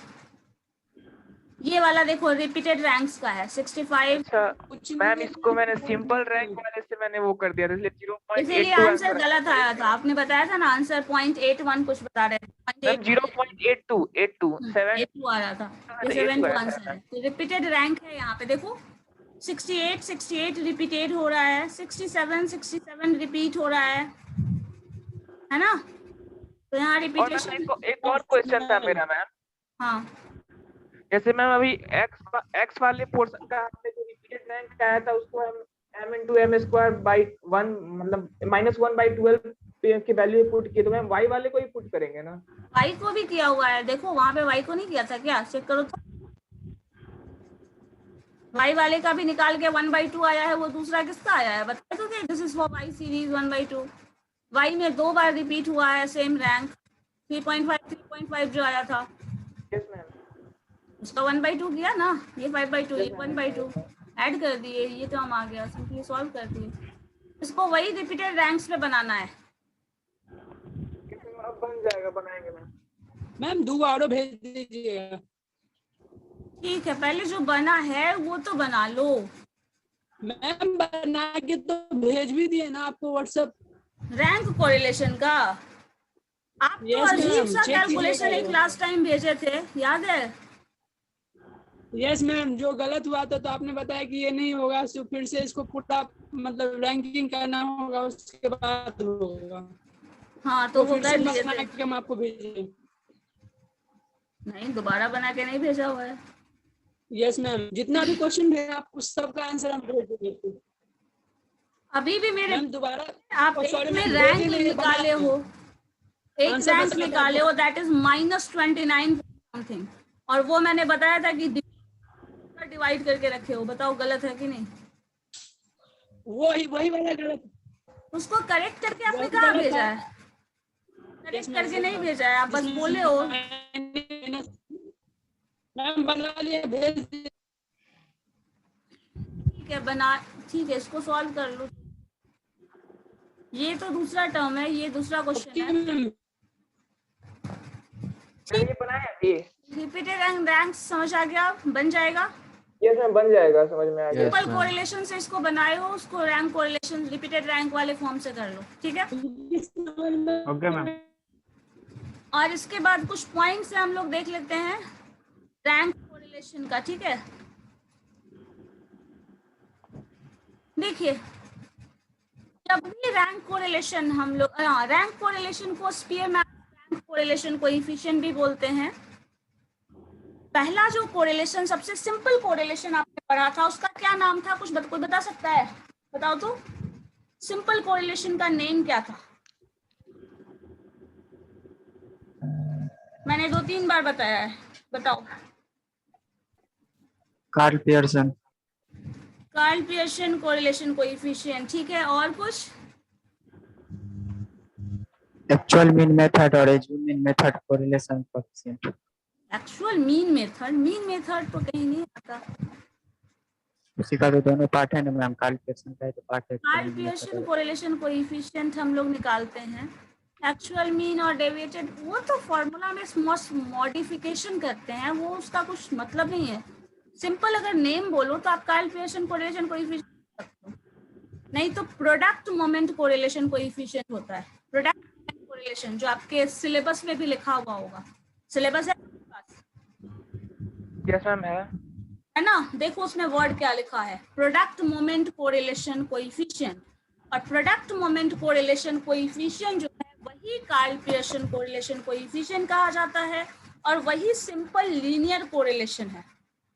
[SPEAKER 1] ये वाला देखो रिपीटेड रैंक्स का है 65।
[SPEAKER 2] अच्छा
[SPEAKER 7] कुछ
[SPEAKER 2] मैम
[SPEAKER 7] नहीं
[SPEAKER 2] इसको मैंने सिंपल रैंक वाले से मैंने वो कर दिया था, इसलिए
[SPEAKER 1] इसीलिए
[SPEAKER 2] 0.82
[SPEAKER 1] आंसर गलत आया था, आपने बताया था ना आंसर 0.81 कुछ बता रहे थे,
[SPEAKER 2] मैम 0.82 82 7
[SPEAKER 1] 82 आ रहा था, ये 72 आंसर है। तो रिपीटेड रैंक है यहाँ पे देखो, 68 68 रिपीटेड हो रहा है, 67 67 रिपीट हो रहा है ना। तो यहाँ
[SPEAKER 2] और मैम
[SPEAKER 1] रिपीटेशन।
[SPEAKER 2] एक और क्वेश्चन था मेरा मैम,
[SPEAKER 1] हाँ
[SPEAKER 2] जैसे मैम अभी एक्स वाले पोर्शन का हमने जो रिपीटेड रैंक आया था उसको हम m × m² 1 मतलब -1/12 की वैल्यू पुट की, तो मैम y वाले को ही पुट करेंगे ना?
[SPEAKER 1] वाई को भी किया हुआ है, देखो वहां पे वाई को नहीं किया था क्या, चेक करो तो। वाई वाले का भी निकाल के 1/2 आया है, वो दूसरा किसका आया है बताए तो, this is for Y series 1/2। Y में 2 बार रिपीट हुआ है सेम रैंक, 3.5 3.5 जो आया था
[SPEAKER 2] यस मैम,
[SPEAKER 1] उसका 1/2 किया ना, ये 5/2 ये 1/2 ऐड कर दिए, ये टर्म आ गया, सिंपली सॉल्व कर दिए। इसको वही रिपीटेड रैंक्स पे बनाना है।
[SPEAKER 2] अब बन जाएगा, बनाएंगे मैम।
[SPEAKER 7] मैम 2 और भेज दीजिए।
[SPEAKER 1] ठीक है, पहले जो बना है वो तो बना लो।
[SPEAKER 7] मैम बना के तो भेज भी दिए ना आपको व्हाट्सएप।
[SPEAKER 1] रैंक कोरिलेशन का आप तो
[SPEAKER 7] Yes,
[SPEAKER 1] अजीब
[SPEAKER 7] ma'am,
[SPEAKER 1] सा
[SPEAKER 7] check
[SPEAKER 1] कैलकुलेशन
[SPEAKER 7] कीजिएगा
[SPEAKER 1] एक
[SPEAKER 7] ये।
[SPEAKER 1] लास्ट टाइम भेजे थे, याद है?
[SPEAKER 7] यस मैम, जो गलत हुआ था तो आपने बताया कि ये नहीं होगा, तो फिर से इसको पूरा मतलब रैंकिंग करना होगा, उसके बाद होगा।
[SPEAKER 1] हाँ तो वो
[SPEAKER 7] फिर
[SPEAKER 1] कर
[SPEAKER 7] से
[SPEAKER 1] लिए
[SPEAKER 7] बना
[SPEAKER 1] थे।
[SPEAKER 7] के हम आपको भेजेंगे।
[SPEAKER 1] नहीं दोबारा बना के नहीं भेजा हुआ है।
[SPEAKER 7] यस मैम, जितना भी क्वेश्चन भेजा आपको सबका आंसर हम भेज देंगे।
[SPEAKER 1] अभी भी मेरे
[SPEAKER 7] मैम दोबारा
[SPEAKER 1] आप एक
[SPEAKER 7] sorry,
[SPEAKER 1] में
[SPEAKER 7] ma'am,
[SPEAKER 1] रैंक
[SPEAKER 7] भेजे नहीं, बना
[SPEAKER 1] निकाले हो, एक
[SPEAKER 7] आंसर
[SPEAKER 1] रैंक
[SPEAKER 7] बता
[SPEAKER 1] निकाले हो, दैट इज -29 समथिंग, और वो मैंने बताया था कि डिवाइड करके रखे हो, बताओ गलत है कि नहीं?
[SPEAKER 7] वही वाला गलत।
[SPEAKER 1] उसको करेक्ट करके आपने
[SPEAKER 7] वही
[SPEAKER 1] कहाँ
[SPEAKER 7] गलत
[SPEAKER 1] भेजा
[SPEAKER 7] था।
[SPEAKER 1] है? करेक्ट
[SPEAKER 7] ma'am,
[SPEAKER 1] करके
[SPEAKER 7] yes,
[SPEAKER 1] नहीं
[SPEAKER 7] ma'am.
[SPEAKER 1] भेजा है, आप बस
[SPEAKER 7] जिसमें
[SPEAKER 1] बोले हो।
[SPEAKER 7] मैम बना लिए, भेज दिए।
[SPEAKER 1] ठीक है बना, ठीक है इसको सॉल्व कर लो। ये तो दूसरा टर्म है, ये दूसरा क्वेश्चन है।
[SPEAKER 7] मैम
[SPEAKER 2] ये बनाया ये,
[SPEAKER 1] रिपीटेड रैंक समझ आ गया, बन जाएगा।
[SPEAKER 2] यस मैम बन जाएगा, समझ में आ गया।
[SPEAKER 5] Yes,
[SPEAKER 1] simple
[SPEAKER 5] ma'am.
[SPEAKER 1] कोरिलेशन से इसको बनाए हो, उसको रैंक कोरिलेशन रिपीटेड रैंक वाले फॉर्म से कर लो, ठीक है।
[SPEAKER 2] Okay ma'am.
[SPEAKER 1] और इसके बाद कुछ पॉइंट्स हम लोग देख लेते हैं रैंक कोरिलेशन का, ठीक है। देखिए जब भी रैंक कोरिलेशन हम लोग रैंक कोरिलेशन को स्पीयरमैन रैंक कोरिलेशन कोएफिशिएंट भी बोलते हैं। पहला जो कोरिलेशन सबसे सिंपल कोरिलेशन आपने पढ़ा था उसका क्या नाम था, कुछ कोई बता सकता है? बताओ तो, सिंपल कोरिलेशन का नेम क्या था? मैंने 2-3 बार बताया है। बताओ।
[SPEAKER 8] Karl Pearson.
[SPEAKER 1] Karl Pearson correlation coefficient, ठीक है। और कुछ?
[SPEAKER 8] एक्चुअल मीन मेथड और assume mean method correlation coefficient.
[SPEAKER 1] Actual mean method तो कहीं नहीं आता।
[SPEAKER 8] उसी का तो दोनों पार्ट है ना मैम, कार्ल पियर्सन का तो पार्ट है।
[SPEAKER 1] कार्ल पियर्सन कोरिलेशन कोएफिशिएंट हम लोग निकालते हैं। एक्चुअल मीन और डेविएटेड वो तो फॉर्मूला में मॉडिफिकेशन करते हैं, वो उसका कुछ मतलब नहीं है। सिंपल अगर नेम बोलो तो आप कार्ल पियर्सन कोरिलेशन कोएफिशिएंट रखते हो, नहीं तो प्रोडक्ट मोमेंट कोरिलेशन कोएफिशिएंट होता है। प्रोडक्ट कोरिलेशन जो आपके सिलेबस में भी लिखा हुआ होगा, सिलेबस है आपके पास?
[SPEAKER 2] यस मैम है
[SPEAKER 1] ना? देखो उसमें वर्ड क्या लिखा है, प्रोडक्ट मोमेंट कोरिलेशन कोएफिशिएंट। और प्रोडक्ट मोमेंट कोरिलेशन कोएफिशिएंट जो है वही कार्ल पियर्सन कोरिलेशन कोएफिशिएंट कहा जाता है, और वही सिंपल लीनियर कोरिलेशन है।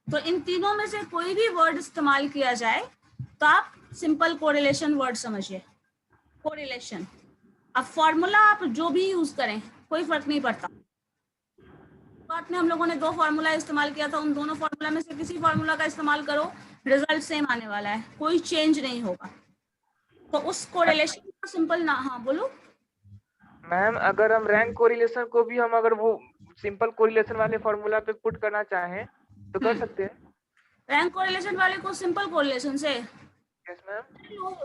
[SPEAKER 1] तो इन तीनों में से कोई भी वर्ड इस्तेमाल किया जाए तो आप सिंपल कोरिलेशन वर्ड समझिए, कोरिलेशन। अब फॉर्मूला आप जो भी यूज करें कोई फर्क नहीं पड़ता। बात में हम लोगों ने 2 फॉर्मूला इस्तेमाल किया था, उन दोनों फॉर्मूला में से किसी फॉर्मूला का इस्तेमाल करो, रिजल्ट सेम आने वाला है, कोई चेंज नहीं होगा। तो उस कोरिलेशन का सिंपल ना, हाँ बोलो
[SPEAKER 2] मैम। अगर हम रैंक कोरिलेशन को भी हम अगर वो सिंपल कोरिलेशन वाले फॉर्मूला पे पुट करना चाहें तो कर सकते हैं।
[SPEAKER 1] रैंक कोरिलेशन वाले को सिंपल कोरिलेशन से
[SPEAKER 2] यस मैम।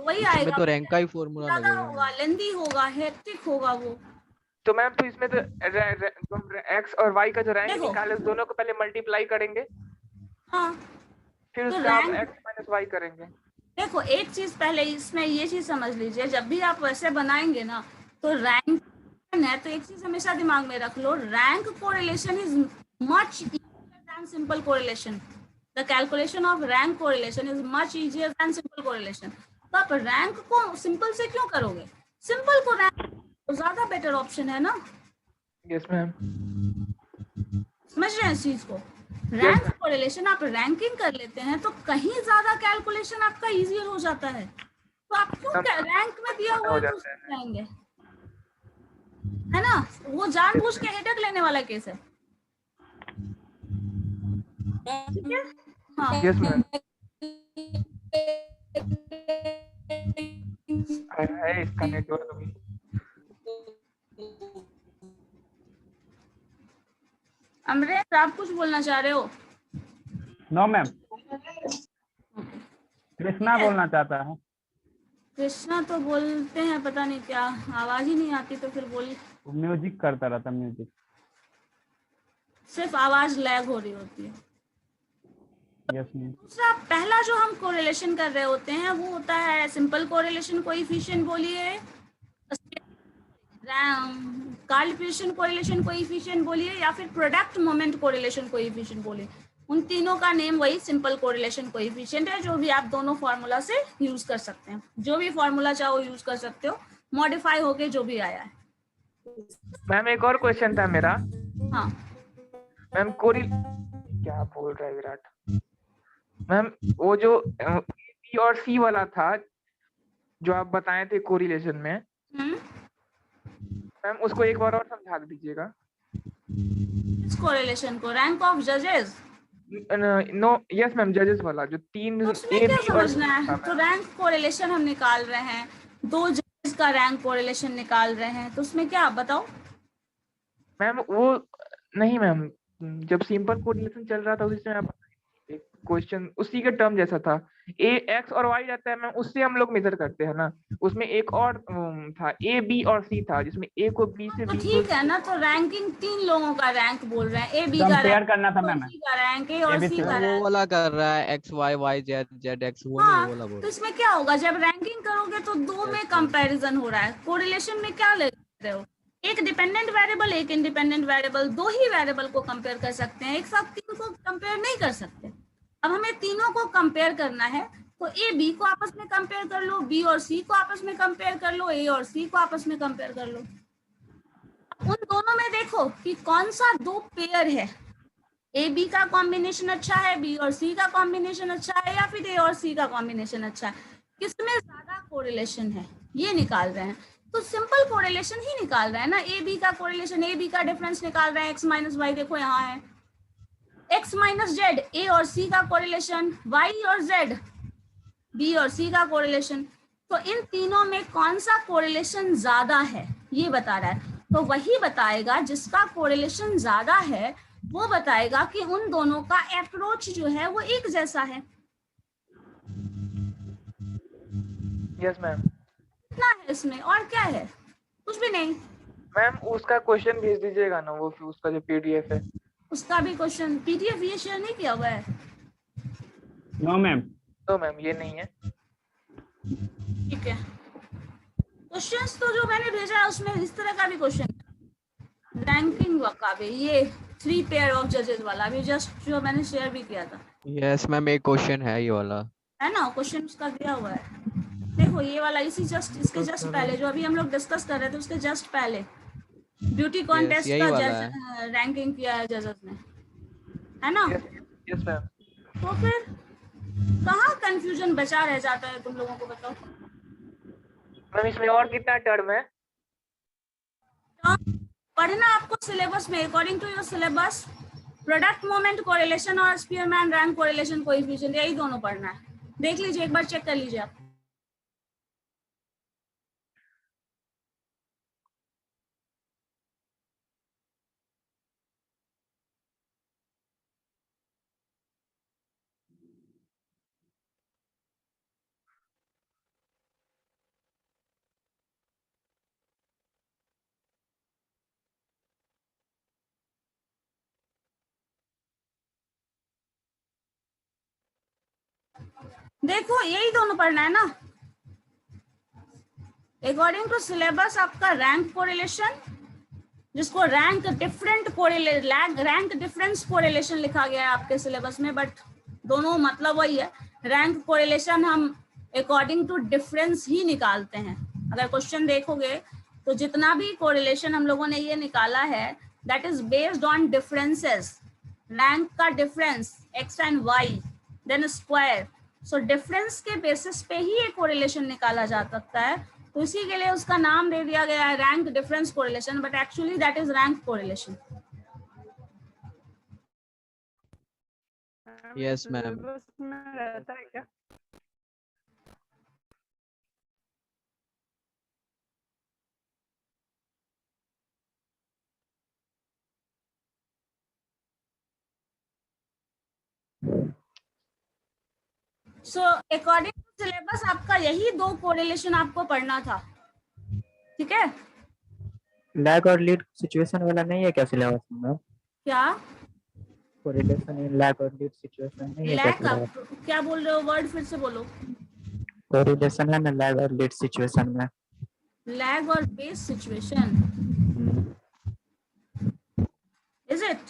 [SPEAKER 1] वही
[SPEAKER 5] इसमें
[SPEAKER 1] आएगा,
[SPEAKER 5] तो रैंक का ही फॉर्मूला
[SPEAKER 1] ज्यादा
[SPEAKER 5] लगेगा।
[SPEAKER 1] होगा, लेंदी होगा, हेक्टिक होगा वो।
[SPEAKER 2] तो मैम तो इसमें तो एक्स और वाई का जो रैंक
[SPEAKER 1] देखो।
[SPEAKER 2] निकाले उस दोनों को पहले मल्टीप्लाई करेंगे,
[SPEAKER 1] हाँ
[SPEAKER 2] फिर
[SPEAKER 1] तो
[SPEAKER 2] उसका हम
[SPEAKER 1] रैंक,
[SPEAKER 2] एक्स माइनस वाई करेंगे।
[SPEAKER 1] देखो एक चीज पहले इसमें ये चीज समझ लीजिए, जब भी आप वैसे बनाएंगे ना तो रैंक है, तो एक चीज हमेशा दिमाग में रख लो, rank correlation is much easier than simple correlation. The calculation of rank correlation is much easier than simple correlation. तो आप रैंक को सिंपल से क्यों करोगे? सिंपल को रैंक तो ज्यादा बेटर ऑप्शन है ना।
[SPEAKER 2] Yes ma'am.
[SPEAKER 1] समझ रहे हैं इस चीज को? रैंक कोरिलेशन आप रैंकिंग कर लेते हैं तो कहीं ज्यादा कैलकुलेशन आपका इजियर हो जाता है। तो आप क्यों रैंक में दिया हुआ है जाएंगे, है ना? वो जानबूझ के हेडेक लेने वाला केस है, ठीक है? हाँ
[SPEAKER 2] यस मैम। है इसका नेटवर्क अभी।
[SPEAKER 1] अमरेश आप कुछ बोलना चाह रहे हो?
[SPEAKER 9] नो मैम, कृष्णा बोलना चाहता है।
[SPEAKER 1] कृष्णा तो बोलते हैं, पता नहीं क्या आवाज ही नहीं आती, तो फिर बोलिए।
[SPEAKER 9] म्यूजिक करता रहता, म्यूजिक।
[SPEAKER 1] सिर्फ आवाज लैग हो रही होती है।
[SPEAKER 9] Yes ma'am.
[SPEAKER 1] दूसरा पहला जो हम कोरिलेशन कर रहे होते हैं वो होता है सिंपल कोरिलेशन कोएफिशिएंट बोलिए, कार्ल पियर्सन कोरिलेशन कोएफिशिएंट बोलिए, या फिर प्रोडक्ट मोमेंट कोरिलेशन कोएफिशिएंट बोलिए। उन तीनों का नेम वही सिंपल कोरिलेशन कोएफिशिएंट है, जो भी आप दोनों फॉर्मूला से यूज कर सकते हैं। जो भी फॉर्मूला चाहो यूज कर सकते हो, मॉडिफाई होके जो भी आया है।
[SPEAKER 2] मैम एक और क्वेश्चन था मेरा।
[SPEAKER 1] हाँ
[SPEAKER 2] मैम क्या बोल रहा है विराट? मैम वो जो बी और सी वाला था जो आप बताए थे कोरिलेशन में, मैम उसको एक बार और समझा दीजिएगा।
[SPEAKER 1] इस कोरिलेशन को रैंक ऑफ जजेस,
[SPEAKER 2] नो यस मैम, जजेस वाला जो 3
[SPEAKER 1] उसमें क्या समझना है? तो रैंक कोरिलेशन हम निकाल रहे हैं, 2 जजेस का रैंक कोरिलेशन निकाल रहे हैं, तो उसमें क्या बताओ?
[SPEAKER 2] मैम वो नहीं मैम, जब सिंपल कोरिलेशन चल रहा था उसी समय आप एक क्वेश्चन उसी के टर्म जैसा था, ए एक्स और वाई रहता है मैम, उससे हम लोग मेजर करते हैं ना। उसमें एक और था ए बी और सी था, जिसमें ए को बी से
[SPEAKER 1] तो
[SPEAKER 2] बी
[SPEAKER 1] ठीक है ना, तो रैंकिंग 3 लोगों का रैंक बोल रहे हैं, ए बी का
[SPEAKER 9] कंपेयर
[SPEAKER 1] रैंक,
[SPEAKER 9] करना था मैम।
[SPEAKER 1] सी का रैंक, ए और सी का
[SPEAKER 5] वो
[SPEAKER 1] रैंक।
[SPEAKER 5] वाला कर रहा है X Y Y Z Z X, वो नहीं, वो वाला बोल
[SPEAKER 1] तो इसमें क्या होगा, जब रैंकिंग करोगे तो 2 में कंपैरिजन हो रहा है। कोरिलेशन में क्या ले रहे हो? एक डिपेंडेंट वेरिएबल, एक इंडिपेंडेंट वेरिएबल, 2 ही वेरिएबल को कंपेयर कर सकते हैं, एक साथ 3 को कंपेयर नहीं कर सकते। अब हमें तीनों को कंपेयर करना है, तो ए बी को आपस में कंपेयर कर लो, बी और सी को आपस में कंपेयर कर लो, ए और सी को आपस में कंपेयर कर लो। उन दोनों में देखो कि कौन सा 2 पेयर है, ए बी का कॉम्बिनेशन अच्छा है, बी और सी का कॉम्बिनेशन अच्छा है, या फिर ए और सी का कॉम्बिनेशन अच्छा है, किसमें ज्यादा कोरिलेशन है, ये निकाल रहे हैं। तो सिंपल कोरिलेशन ही निकाल रहे हैं ना, ए बी का कोरिलेशन, ए बी का डिफरेंस निकाल रहे हैं, एक्स माइनस वाई देखो यहाँ है, x माइनस जेड, ए और सी का कोरिलेशन, y और z, बी और सी का कोरिलेशन। तो इन तीनों में कौन सा कोरिलेशन ज्यादा है ये बता रहा है। तो वही बताएगा जिसका कोरिलेशन ज्यादा है, वो बताएगा कि उन दोनों का अप्रोच जो है वो एक जैसा है।
[SPEAKER 2] Yes ma'am.
[SPEAKER 1] इतना है इसमें, और क्या है, कुछ भी नहीं।
[SPEAKER 2] मैम उसका क्वेश्चन भेज दीजिएगा ना, वो उसका जो पीडीएफ है
[SPEAKER 1] उसका भी क्वेश्चन पीडीएफ ये शेयर नहीं किया हुआ है।
[SPEAKER 9] No ma'am.
[SPEAKER 2] तो मैम ये नहीं है।
[SPEAKER 1] ठीक है, क्वेश्चंस तो जो मैंने भेजा है उसमें इस तरह का भी क्वेश्चन, रैंकिंग का भी, ये 3 पेयर ऑफ जजेस वाला भी जस्ट जो मैंने शेयर भी किया था।
[SPEAKER 5] यस मैम, एक क्वेश्चन है ये वाला,
[SPEAKER 1] है ना, क्वेश्चन उसका दिया हुआ है। देखो ये वाला इसी जस्ट इसके जस्ट पहले जो अभी हम लोग डिस्कस कर रहे थे उसके जस्ट पहले ब्यूटी कॉन्टेस्ट
[SPEAKER 5] यही
[SPEAKER 1] का
[SPEAKER 5] वाला
[SPEAKER 1] जज रैंकिंग किया है जजेस ने, है ना।
[SPEAKER 2] Yes ma'am.
[SPEAKER 1] तो फिर कहाँ कंफ्यूजन बचा रह जाता है तुम लोगों को, बताओ।
[SPEAKER 2] मैम इसमें और कितना टर्म है?
[SPEAKER 1] पढ़ना आपको सिलेबस में, according to your syllabus, product moment correlation और स्पीयरमैन रैंक कोरिलेशन कोएफिशिएंट, यही दोनों पढ़ना है। देख लीजिए एक बार, चेक कर लीजिए आप। देखो यही दोनों पढ़ना है ना। अकॉर्डिंग टू सिलेबस आपका रैंक कोरिलेशन, जिसको rank different rank difference correlation लिखा गया है आपके सिलेबस में, बट दोनों मतलब वही है। रैंक कोरिलेशन हम अकॉर्डिंग टू डिफरेंस ही निकालते हैं। अगर क्वेश्चन देखोगे तो जितना भी कोरिलेशन हम लोगों ने ये निकाला है that is based on differences. Rank का difference X and Y then square, so difference के बेसिस पे ही ये कोरिलेशन निकाला जा सकता है। तो इसी के लिए उसका नाम दे दिया गया है rank difference correlation, but actually that is rank correlation.
[SPEAKER 5] Yes ma'am.
[SPEAKER 3] रहता है क्या?
[SPEAKER 1] सो अकॉर्डिंग टू सिलेबस आपका यही 2 कोरिलेशन आपको पढ़ना था, ठीक है।
[SPEAKER 8] लैग और लीड सिचुएशन वाला नहीं है क्या सिलेबस में मैम?
[SPEAKER 1] क्या
[SPEAKER 8] कोरिलेशन इन लैग और लीड सिचुएशन नहीं है क्या
[SPEAKER 1] लैग
[SPEAKER 8] सिलेबस?
[SPEAKER 1] क्या बोल रहे हो, वर्ड फिर से बोलो।
[SPEAKER 8] कोरिलेशन है ना लैग और लीड सिचुएशन में।
[SPEAKER 1] लैग और base situation, is it?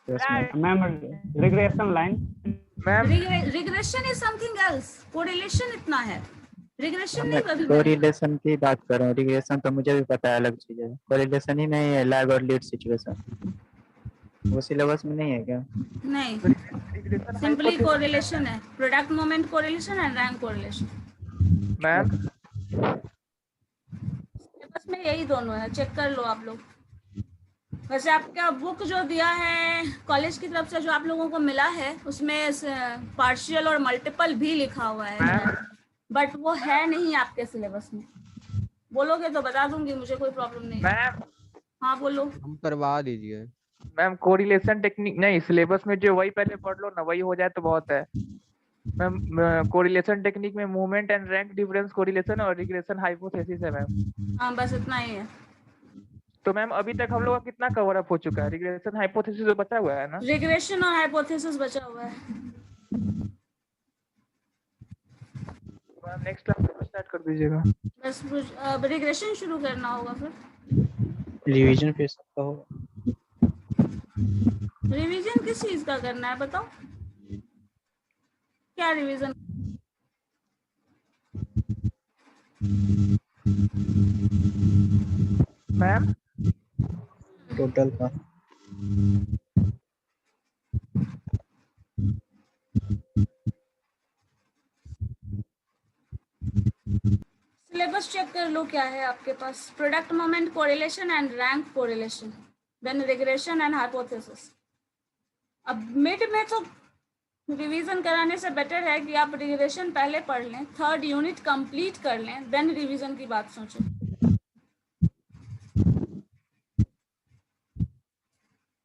[SPEAKER 8] Yes ma'am.
[SPEAKER 9] Ma'am regression line.
[SPEAKER 2] Ma'am
[SPEAKER 1] regression is something else, correlation इतना है, रिग्रेशन नहीं कभी भी।
[SPEAKER 8] कोरिलेशन की बात कर रहा हूँ, रिग्रेशन तो मुझे भी पता है अलग चीज है, कोरिलेशन ही नहीं है लैग और लीड सिचुएशन। वो सिलेबस में नहीं है क्या?
[SPEAKER 1] नहीं, सिंपली कोरिलेशन है, product moment correlation and rank correlation.
[SPEAKER 2] Ma'am
[SPEAKER 1] syllabus में यही दोनों है, चेक कर लो आप लोग। वैसे आपका बुक जो दिया है कॉलेज की तरफ से जो आप लोगों को मिला है उसमें पार्शियल और मल्टीपल भी लिखा हुआ है, बट वो है नहीं आपके सिलेबस में। बोलोगे तो बता दूंगी, मुझे कोई प्रॉब्लम नहीं।
[SPEAKER 2] मैम
[SPEAKER 1] हाँ बोलो।
[SPEAKER 5] हम करवा दीजिए।
[SPEAKER 2] मैम कोरिलेशन टेक्निक नहीं, सिलेबस में जो वही पहले पढ़ लो ना, वही हो जाए तो बहुत है। मैम कोरिलेशन टेक्निक में movement and rank difference correlation और रिग्रेशन हाइपोथेसिस है मैम।
[SPEAKER 1] हाँ बस इतना ही है।
[SPEAKER 2] तो मैम अभी तक हम लोग का कितना कवर अप हो चुका है? रिग्रेशन हाइपोथेसिस तो बचा हुआ है ना?
[SPEAKER 1] रिग्रेशन और हाइपोथेसिस बचा हुआ है।
[SPEAKER 2] मैम नेक्स्ट क्लास स्टार्ट कर दीजिएगा।
[SPEAKER 1] बस रिग्रेशन शुरू करना होगा, फिर
[SPEAKER 8] रिवीजन फिर सबका होगा।
[SPEAKER 1] रिवीजन किस चीज का करना है बताओ, क्या रिवीजन?
[SPEAKER 2] मैम
[SPEAKER 8] टोटल का
[SPEAKER 1] सिलेबस चेक कर लो क्या है आपके पास। Product moment correlation and rank correlation, then regression and hypothesis. अब मिड में तो रिवीजन कराने से बेटर है कि आप रिग्रेशन पहले पढ़ लें, 3rd यूनिट कंप्लीट कर लें, देन रिवीजन की बात सोचें।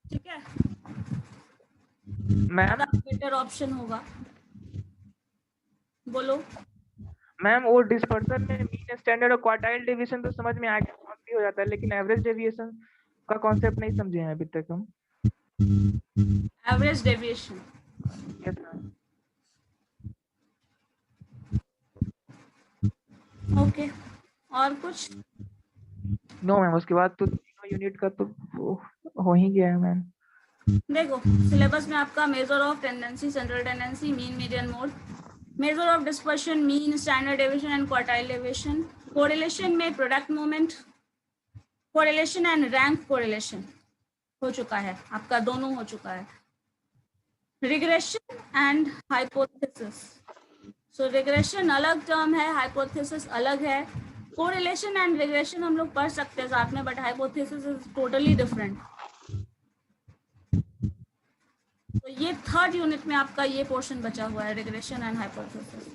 [SPEAKER 1] ठीक है,
[SPEAKER 2] मैम
[SPEAKER 1] बेटर ऑप्शन होगा। बोलो।
[SPEAKER 2] मैम वो डिस्पर्सन में मीन स्टैंडर्ड और क्वार्टाइल डेविएशन तो समझ में आ गया, बहुत भी हो जाता है, लेकिन एवरेज डेविएशन का कॉन्सेप्ट नहीं समझे हैं अभी तक हम।
[SPEAKER 1] Average deviation,
[SPEAKER 2] yes ma'am.
[SPEAKER 1] Okay, और कुछ?
[SPEAKER 2] नो मैम, उसके बाद तो यूनिट का तो वो हो ही गया है मैम।
[SPEAKER 1] देखो सिलेबस में आपका measure of tendency, central tendency, mean, median, mode, measure of dispersion, mean, standard deviation and quartile deviation, correlation में product moment, correlation and rank correlation हो चुका है आपका, दोनों हो चुका है। Regression and hypothesis, so regression अलग टर्म है, हाइपोथेसिस अलग है। कोरिलेशन एंड रिग्रेशन हम लोग पढ़ सकते हैं साथ में, but hypothesis is totally different. तो ये 3rd यूनिट में आपका ये पोर्शन बचा हुआ है, रिग्रेशन एंड हाइपोथेसिस।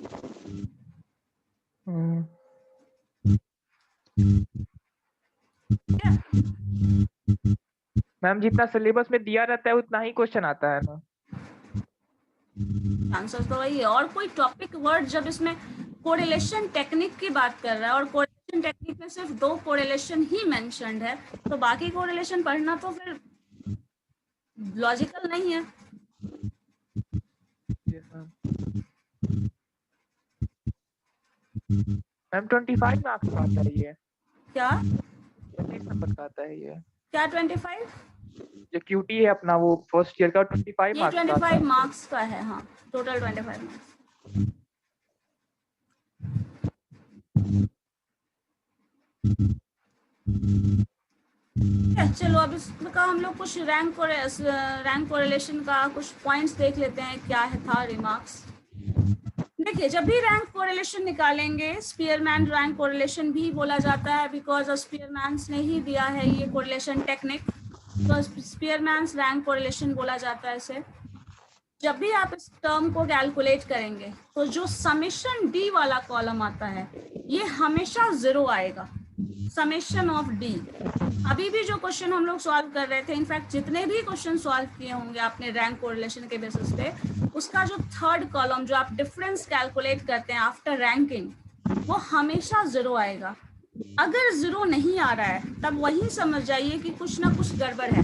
[SPEAKER 2] मैम जितना सिलेबस में दिया रहता है उतना ही क्वेश्चन आता है ना?
[SPEAKER 1] आंसर तो वही है। और कोई टॉपिक वर्ड जब इसमें कोरिलेशन टेक्निक की बात कर रहा है और कोरिलेशन टेक्निक में सिर्फ 2 कोरिलेशन ही मेंशन्ड है, तो बाकी कोरिलेशन पढ़ना तो फिर लॉजिकल नहीं है।
[SPEAKER 2] मैम 25 मार्क्स का आता है ये?
[SPEAKER 1] क्या
[SPEAKER 2] 25 नंबर का आता है ये?
[SPEAKER 1] क्या 25?
[SPEAKER 2] जो क्यूटी है अपना वो फर्स्ट ईयर का 25
[SPEAKER 1] ये
[SPEAKER 2] मार्क्स का आता
[SPEAKER 1] 25
[SPEAKER 2] है।
[SPEAKER 1] मार्क्स का है, हाँ, टोटल 25 मार्क्स। चलो अब इसका हम लोग कुछ रैंक कोरिलेशन का कुछ पॉइंट्स देख लेते हैं, क्या है था रिमार्क्स। देखिए जब भी रैंक कोरिलेशन निकालेंगे, स्पीयरमैन रैंक कोरिलेशन भी बोला जाता है, बिकॉज स्पीयरमैन्स ने ही दिया है ये कोरिलेशन टेक्निक, तो स्पीयरमैन्स रैंक कोरिलेशन बोला जाता है इसे। जब भी आप इस टर्म को कैलकुलेट करेंगे तो जो समेशन डी वाला कॉलम आता है ये हमेशा 0 आएगा, समेशन ऑफ डी। अभी भी जो क्वेश्चन हम लोग सॉल्व कर रहे थे, इनफैक्ट जितने भी क्वेश्चन सॉल्व किए होंगे आपने रैंक कोरिलेशन के बेसिस पे, उसका जो 3rd कॉलम जो आप डिफरेंस कैलकुलेट करते हैं आफ्टर रैंकिंग, वो हमेशा 0 आएगा। अगर 0 नहीं आ रहा है तब वही समझ जाइए कि कुछ ना कुछ गड़बड़ है।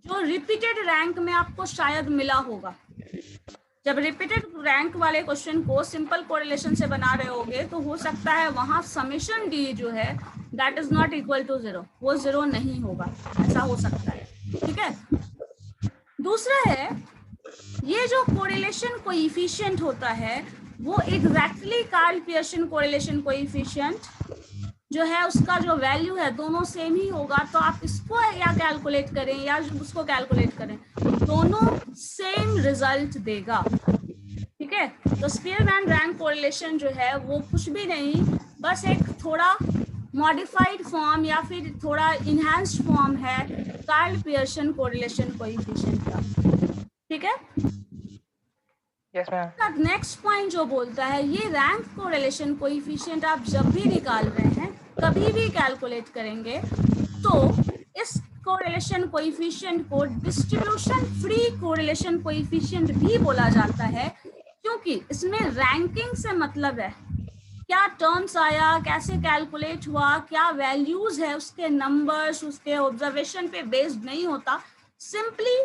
[SPEAKER 1] जो रिपीटेड रैंक में आपको शायद मिला होगा, जब रिपीटेड रैंक वाले क्वेश्चन को सिंपल कोरिलेशन से बना रहे होगे तो हो सकता है वहां समेशन डी जो है that is not equal to 0, वो 0 नहीं होगा, ऐसा हो सकता है। ठीक है, दूसरा है ये जो कोरिलेशन कोएफिशिएंट होता है वो exactly Karl Pearson correlation coefficient जो है उसका जो वैल्यू है दोनों सेम ही होगा, तो आप इसको या कैलकुलेट करें या उसको कैलकुलेट करें, दोनों सेम रिजल्ट देगा। ठीक है, तो स्पीयरमैन रैंक कोरिलेशन जो है वो कुछ भी नहीं, बस एक थोड़ा मॉडिफाइड फॉर्म या फिर थोड़ा इनहैंस्ड फॉर्म है कार्ल पियर्सन कोरिलेशन कोएफिशिएंट का। ठीक है,
[SPEAKER 2] यस मैम।
[SPEAKER 1] नेक्स्ट पॉइंट जो बोलता है ये रैंक कोरिलेशन कोएफिशिएंट आप जब भी निकाल रहे हैं, कभी भी कैलकुलेट करेंगे, तो इस कोरिलेशन कोएफिशिएंट को डिस्ट्रीब्यूशन फ्री कोरिलेशन कोएफिशिएंट भी बोला जाता है, क्योंकि इसमें रैंकिंग से मतलब है क्या टर्म्स आया, कैसे कैलकुलेट हुआ, क्या वैल्यूज है, उसके नंबर्स उसके ऑब्जर्वेशन पे बेस्ड नहीं होता, सिंपली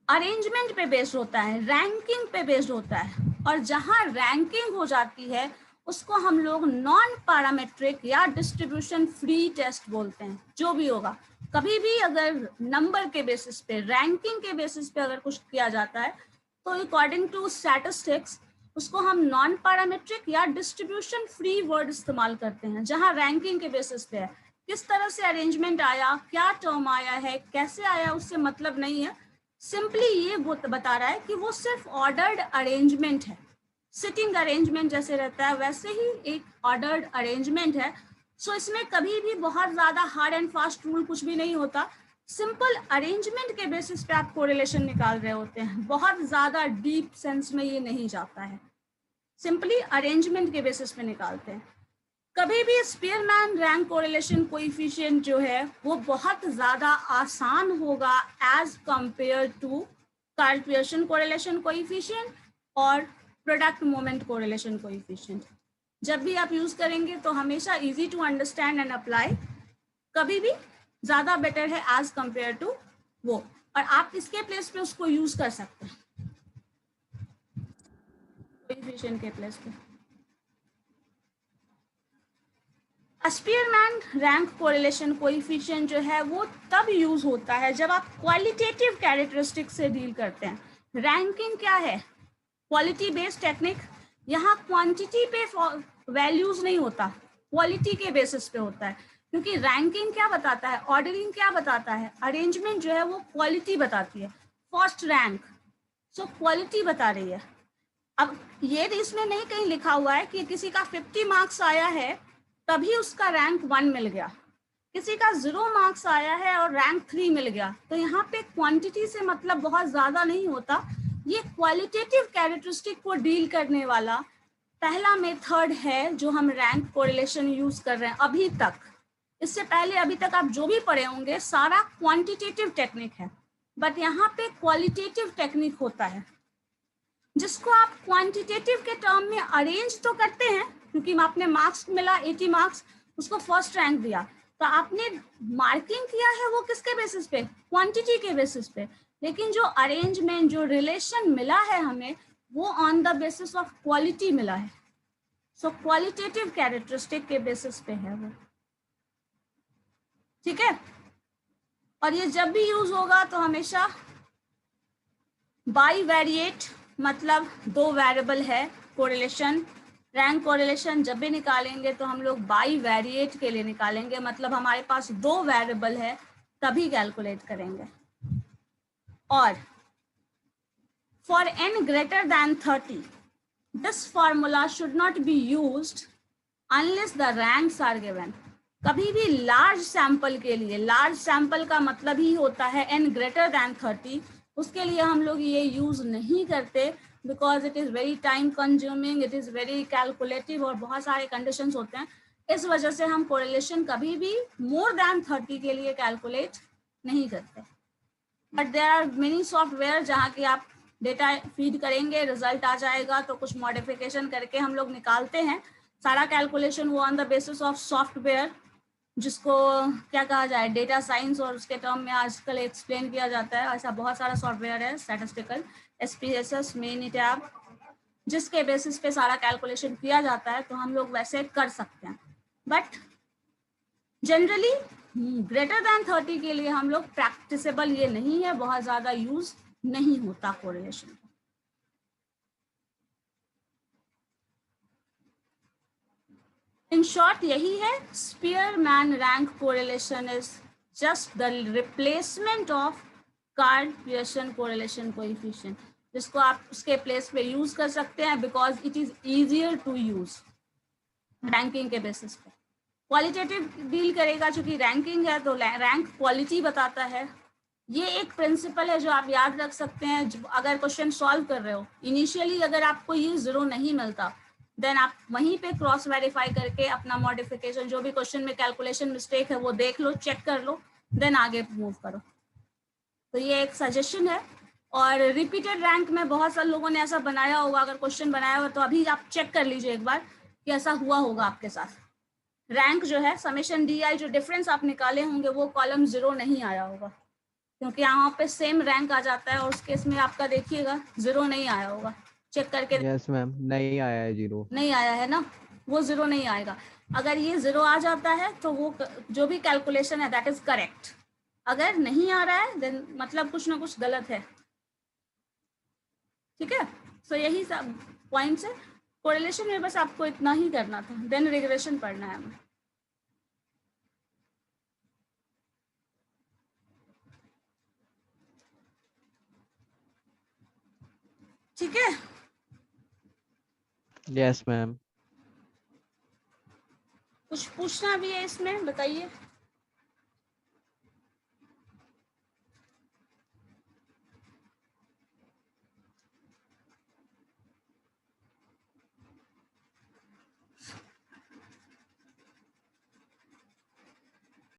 [SPEAKER 1] अरेंजमेंट पे बेस्ड होता है, रैंकिंग पे बेस्ड होता है। और जहां रैंकिंग हो जाती है उसको हम लोग नॉन पैरामेट्रिक या डिस्ट्रीब्यूशन फ्री टेस्ट बोलते हैं। जो भी होगा, कभी भी अगर नंबर के बेसिस पे, रैंकिंग के बेसिस पे अगर कुछ किया जाता है तो अकॉर्डिंग टू स्टैटिस्टिक्स उसको हम नॉन पैरामेट्रिक या डिस्ट्रीब्यूशन फ्री वर्ड इस्तेमाल करते हैं। जहां रैंकिंग के बेसिस पे है, किस तरह से अरेंजमेंट आया, क्या टर्म आया है, कैसे आया, उससे मतलब नहीं है, सिंपली ये बता रहा है कि वो सिर्फ ऑर्डर्ड अरेंजमेंट है। सिटिंग अरेंजमेंट जैसे रहता है वैसे ही एक ऑर्डर्ड अरेंजमेंट है। सो इसमें कभी भी बहुत ज्यादा हार्ड एंड फास्ट रूल कुछ भी नहीं होता, सिंपल अरेंजमेंट के बेसिस पे आप कोरिलेशन निकाल रहे होते हैं, बहुत ज्यादा डीप सेंस में ये नहीं जाता है, सिंपली अरेंजमेंट के बेसिस पे निकालते हैं। कभी भी स्पीयरमैन रैंक कोरिलेशन कोएफिशिएंट जो है वो बहुत ज्यादा आसान होगा as compare to Karl Pearson correlation coefficient और प्रोडक्ट मोमेंट कोरिलेशन कोएफिशिएंट। जब भी आप यूज करेंगे तो हमेशा easy to understand and apply, कभी भी ज्यादा बेटर है एज कंपेयर टू वो, और आप इसके प्लेस पे उसको यूज कर सकते हैं कोएफिशिएंट के प्लेस पे। स्पीयरमैन रैंक कोरिलेशन कोएफिशिएंट जो है वो तब यूज होता है जब आप क्वालिटेटिव कैरेक्टरिस्टिक से डील करते हैं। रैंकिंग क्या है? Quality based technique. यहाँ क्वांटिटी पे वैल्यूज नहीं होता, क्वालिटी के बेसिस पे होता है, क्योंकि रैंकिंग क्या बताता है, ऑर्डरिंग क्या बताता है, अरेंजमेंट जो है वो क्वालिटी बताती है, फर्स्ट रैंक, सो क्वालिटी बता रही है। अब ये इसमें नहीं कहीं लिखा हुआ है कि किसी का 50 मार्क्स आया है तभी उसका रैंक 1 मिल गया, किसी का 0 मार्क्स आया है और रैंक 3 मिल गया। तो यहाँ पे क्वांटिटी से मतलब बहुत ज्यादा नहीं होता, ये क्वालिटेटिव कैरेक्टरिस्टिक को डील करने वाला पहला मेथड है जो हम रैंक कोरिलेशन यूज कर रहे हैं अभी तक। इससे पहले अभी तक आप जो भी पढ़े होंगे सारा क्वांटिटेटिव टेक्निक है, बट यहाँ पे क्वालिटेटिव टेक्निक होता है जिसको आप क्वांटिटेटिव के टर्म में अरेंज तो करते हैं, क्योंकि आपने मार्क्स मिला 80 मार्क्स, उसको फर्स्ट रैंक दिया, तो आपने मार्किंग किया है वो किसके बेसिस पे, क्वांटिटी के बेसिस पे, लेकिन जो अरेंजमेंट जो रिलेशन मिला है हमें वो on the basis of quality मिला है। सो क्वालिटेटिव कैरेक्टरिस्टिक के बेसिस पे है वो, ठीक है। और ये जब भी यूज होगा तो हमेशा बाई वेरिएट, मतलब 2 वेरिएबल है कोरिलेशन, रैंक कोरिलेशन जब भी निकालेंगे तो हम लोग बाई वेरिएट के लिए निकालेंगे, मतलब हमारे पास 2 वेरिएबल है तभी कैलकुलेट करेंगे। और for n greater than 30 this formula should not be used unless the ranks are given. कभी भी लार्ज सैंपल के लिए, लार्ज सैंपल का मतलब ही होता है n ग्रेटर देन 30, उसके लिए हम लोग ये यूज नहीं करते because it is very time consuming, it is very calculative और बहुत सारे कंडीशंस होते हैं। इस वजह से हम कोरिलेशन कभी भी मोर देन 30 के लिए कैलकुलेट नहीं करते। But there are many software जहाँ की आप डेटा फीड करेंगे, रिजल्ट आ जाएगा, तो कुछ मॉडिफिकेशन करके हम लोग निकालते हैं सारा कैलकुलेशन वो on the basis of software, जिसको क्या कहा जाए, डेटा साइंस, और उसके टर्म में आजकल एक्सप्लेन किया जाता है। ऐसा बहुत सारा सॉफ्टवेयर है, स्टैटिस्टिकल, SPSS, मिनिटैब, जिसके बेसिस पे सारा कैलकुलेशन किया जाता है, तो हम लोग वैसे कर सकते हैं। बट जनरली ग्रेटर देन 30 के लिए हम लोग प्रैक्टिसेबल ये नहीं है, बहुत ज्यादा यूज नहीं होता कोरिलेशन। इन शॉर्ट यही है, Spearman rank correlation is just the replacement of Karl Pearson correlation coefficient, जिसको आप उसके प्लेस पे यूज कर सकते हैं because it is easier to use ranking के बेसिस पे। क्वालिटेटिव डील करेगा, चूंकि रैंकिंग है तो रैंक क्वालिटी बताता है। ये एक प्रिंसिपल है जो आप याद रख सकते हैं अगर क्वेश्चन सॉल्व कर रहे हो। इनिशियली अगर आपको ये 0 नहीं मिलता, देन आप वहीं पे क्रॉस वेरीफाई करके अपना मॉडिफिकेशन, जो भी क्वेश्चन में कैलकुलेशन मिस्टेक है वो देख लो, चेक कर लो, देन आगे मूव करो। तो ये एक सजेशन है। और रिपीटेड रैंक में बहुत सारे लोगों ने ऐसा बनाया होगा, अगर क्वेश्चन बनाया हुआ तो अभी आप चेक कर लीजिए एक बार कि ऐसा हुआ होगा आपके साथ। रैंक जो है समेशन DI, जो डिफरेंस आप निकाले होंगे वो कॉलम 0 नहीं आया होगा, क्योंकि यहाँ पे सेम रैंक आ जाता है और उस केस में आपका देखिएगा 0 नहीं आया होगा। चेक करके
[SPEAKER 5] यस मैम, नहीं आया है 0,
[SPEAKER 1] नहीं आया है ना, वो 0 नहीं आएगा। अगर ये 0 आ जाता है तो वो जो भी कैलकुलेशन है दैट इज करेक्ट। अगर नहीं आ रहा है देन मतलब कुछ ना कुछ गलत है, ठीक है। सो यही सब पॉइंट्स है कोरिलेशन में, बस आपको इतना ही करना था, देन रिग्रेशन पढ़ना है हमें। ठीक है,
[SPEAKER 5] यस मैम।
[SPEAKER 1] कुछ पूछना भी है इसमें बताइए।